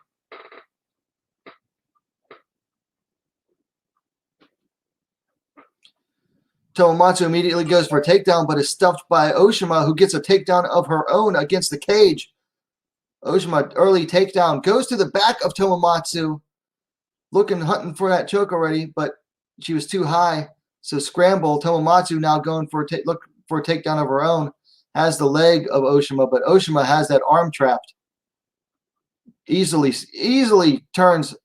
Tomomatsu immediately goes for a takedown, but is stuffed by Oshima, who gets a takedown of her own against the cage. Oshima, early takedown, goes to the back of Tomomatsu, hunting for that choke already, but she was too high. So scramble. Tomomatsu now going for for a takedown of her own. Has the leg of Oshima, but Oshima has that arm trapped. Easily turns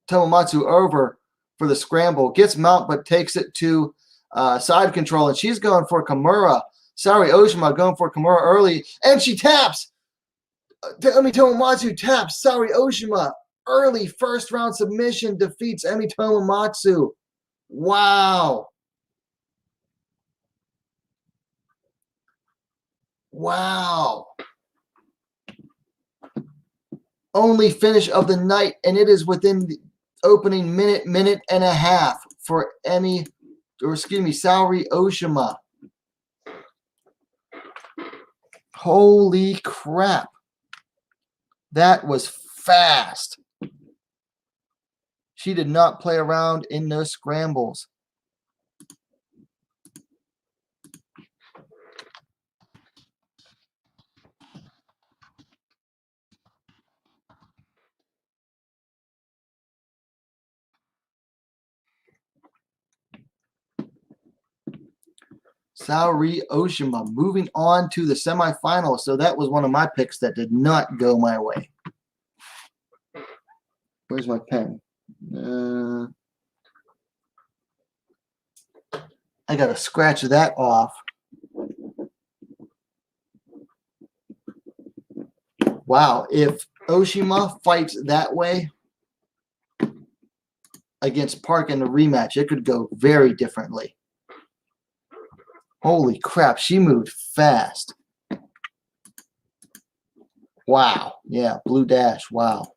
Tomomatsu over for the scramble. Gets mount, but takes it to side control, and she's going for Kimura. Sorry, Oshima going for Kimura early, and she taps. Tomomatsu taps. Sorry, Oshima. Early first round submission defeats Emi Tomomatsu. Wow. Wow. Only finish of the night, and it is within the opening minute and a half for Saori Oshima. Holy crap. That was fast. She did not play around in those scrambles. Saori Oshima moving on to the semifinals. So that was one of my picks that did not go my way. Where's my pen? I got to scratch that off. Wow, if Oshima fights that way against Park in the rematch, it could go very differently. Holy crap, she moved fast. Wow, yeah, blue dash, wow.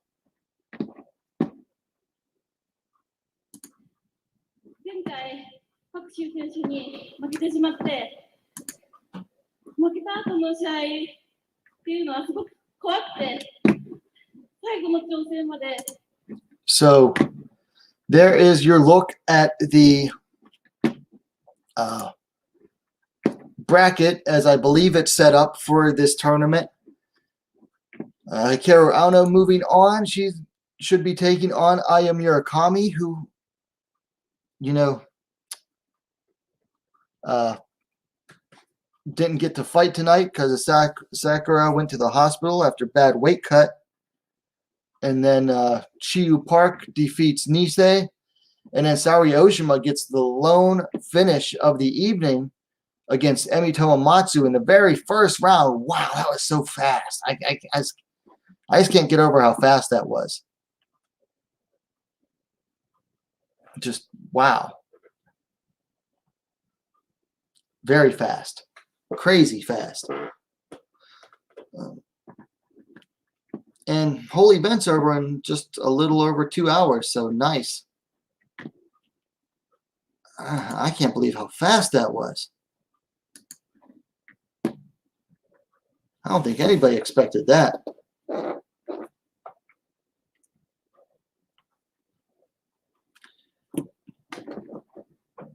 So there is your look at the bracket as I believe it's set up for this tournament. Hikaru Aono moving on. She should be taking on Aya Murakami, who, didn't get to fight tonight because Sakura went to the hospital after bad weight cut. And then Chiyu Park defeats Nisei. And then Saori Oshima gets the lone finish of the evening against Emi Tomomatsu in the very first round. Wow, that was so fast. I just can't get over how fast that was. Just, wow. Very fast. Crazy fast. And whole event's over in just a little over 2 hours, so nice. I can't believe how fast that was. I don't think anybody expected that.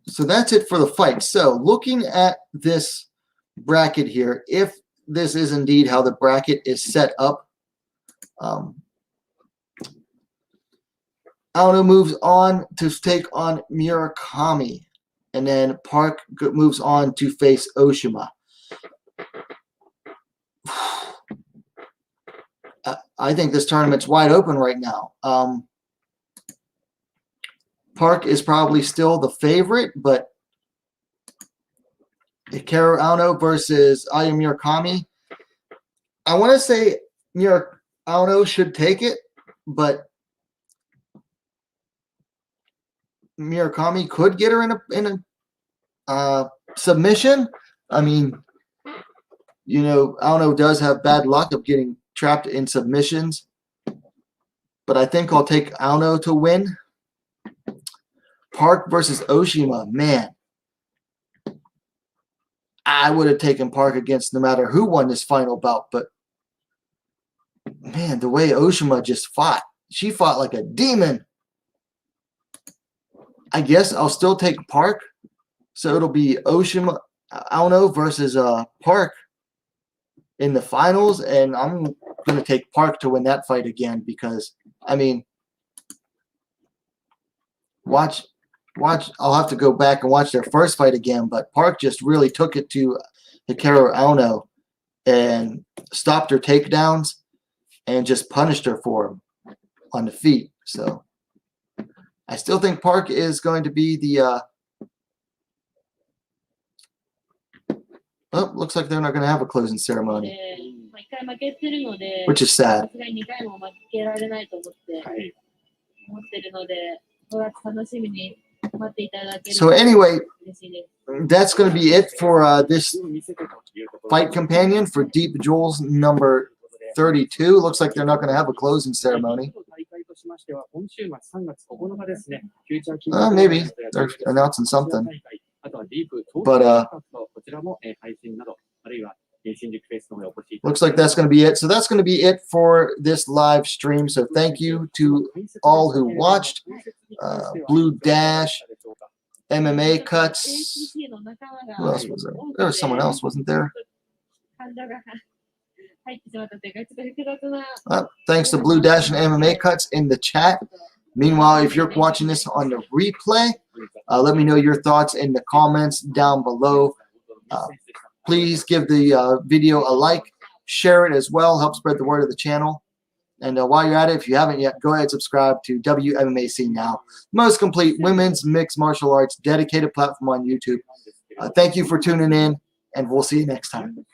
So that's it for the fight. So looking at this bracket here, if this is indeed how the bracket is set up, Aono moves on to take on Murakami, and then Park moves on to face Oshima. I think this tournament's wide open right now. Park is probably still the favorite, but Hikaru Aono versus Aya Murakami. I want to say Aono should take it, but Murakami could get her in a submission. I mean, Aono does have bad luck of getting trapped in submissions, but I think I'll take Aono to win. Park versus Oshima, man. I would have taken Park against no matter who won this final bout, but man, the way Oshima just fought, she fought like a demon. I guess I'll still take Park. So it'll be Aono versus Park in the finals, and I'm going to take Park to win that fight again because, I mean, watch I'll have to go back and watch their first fight again, but Park just really took it to Hikaru Aono and stopped her takedowns and just punished her for them on the feet. So I still think Park is going to be the oh, looks like they're not going to have a closing ceremony, which is sad. So anyway, that's going to be it for this fight companion for Deep Jewels number 32. Looks like they're not going to have a closing ceremony. Maybe they're announcing something. But looks like that's going to be it. So that's going to be it for this live stream. So thank you to all who watched. Blue Dash, MMA Cuts. Who else was there? There was someone else, wasn't there? Thanks to Blue Dash and MMA Cuts in the chat. Meanwhile, if you're watching this on the replay, let me know your thoughts in the comments down below. Please give the video a like, share it as well, help spread the word of the channel. And while you're at it, if you haven't yet, go ahead and subscribe to WMMA Now, most complete women's mixed martial arts dedicated platform on YouTube. Thank you for tuning in, and we'll see you next time.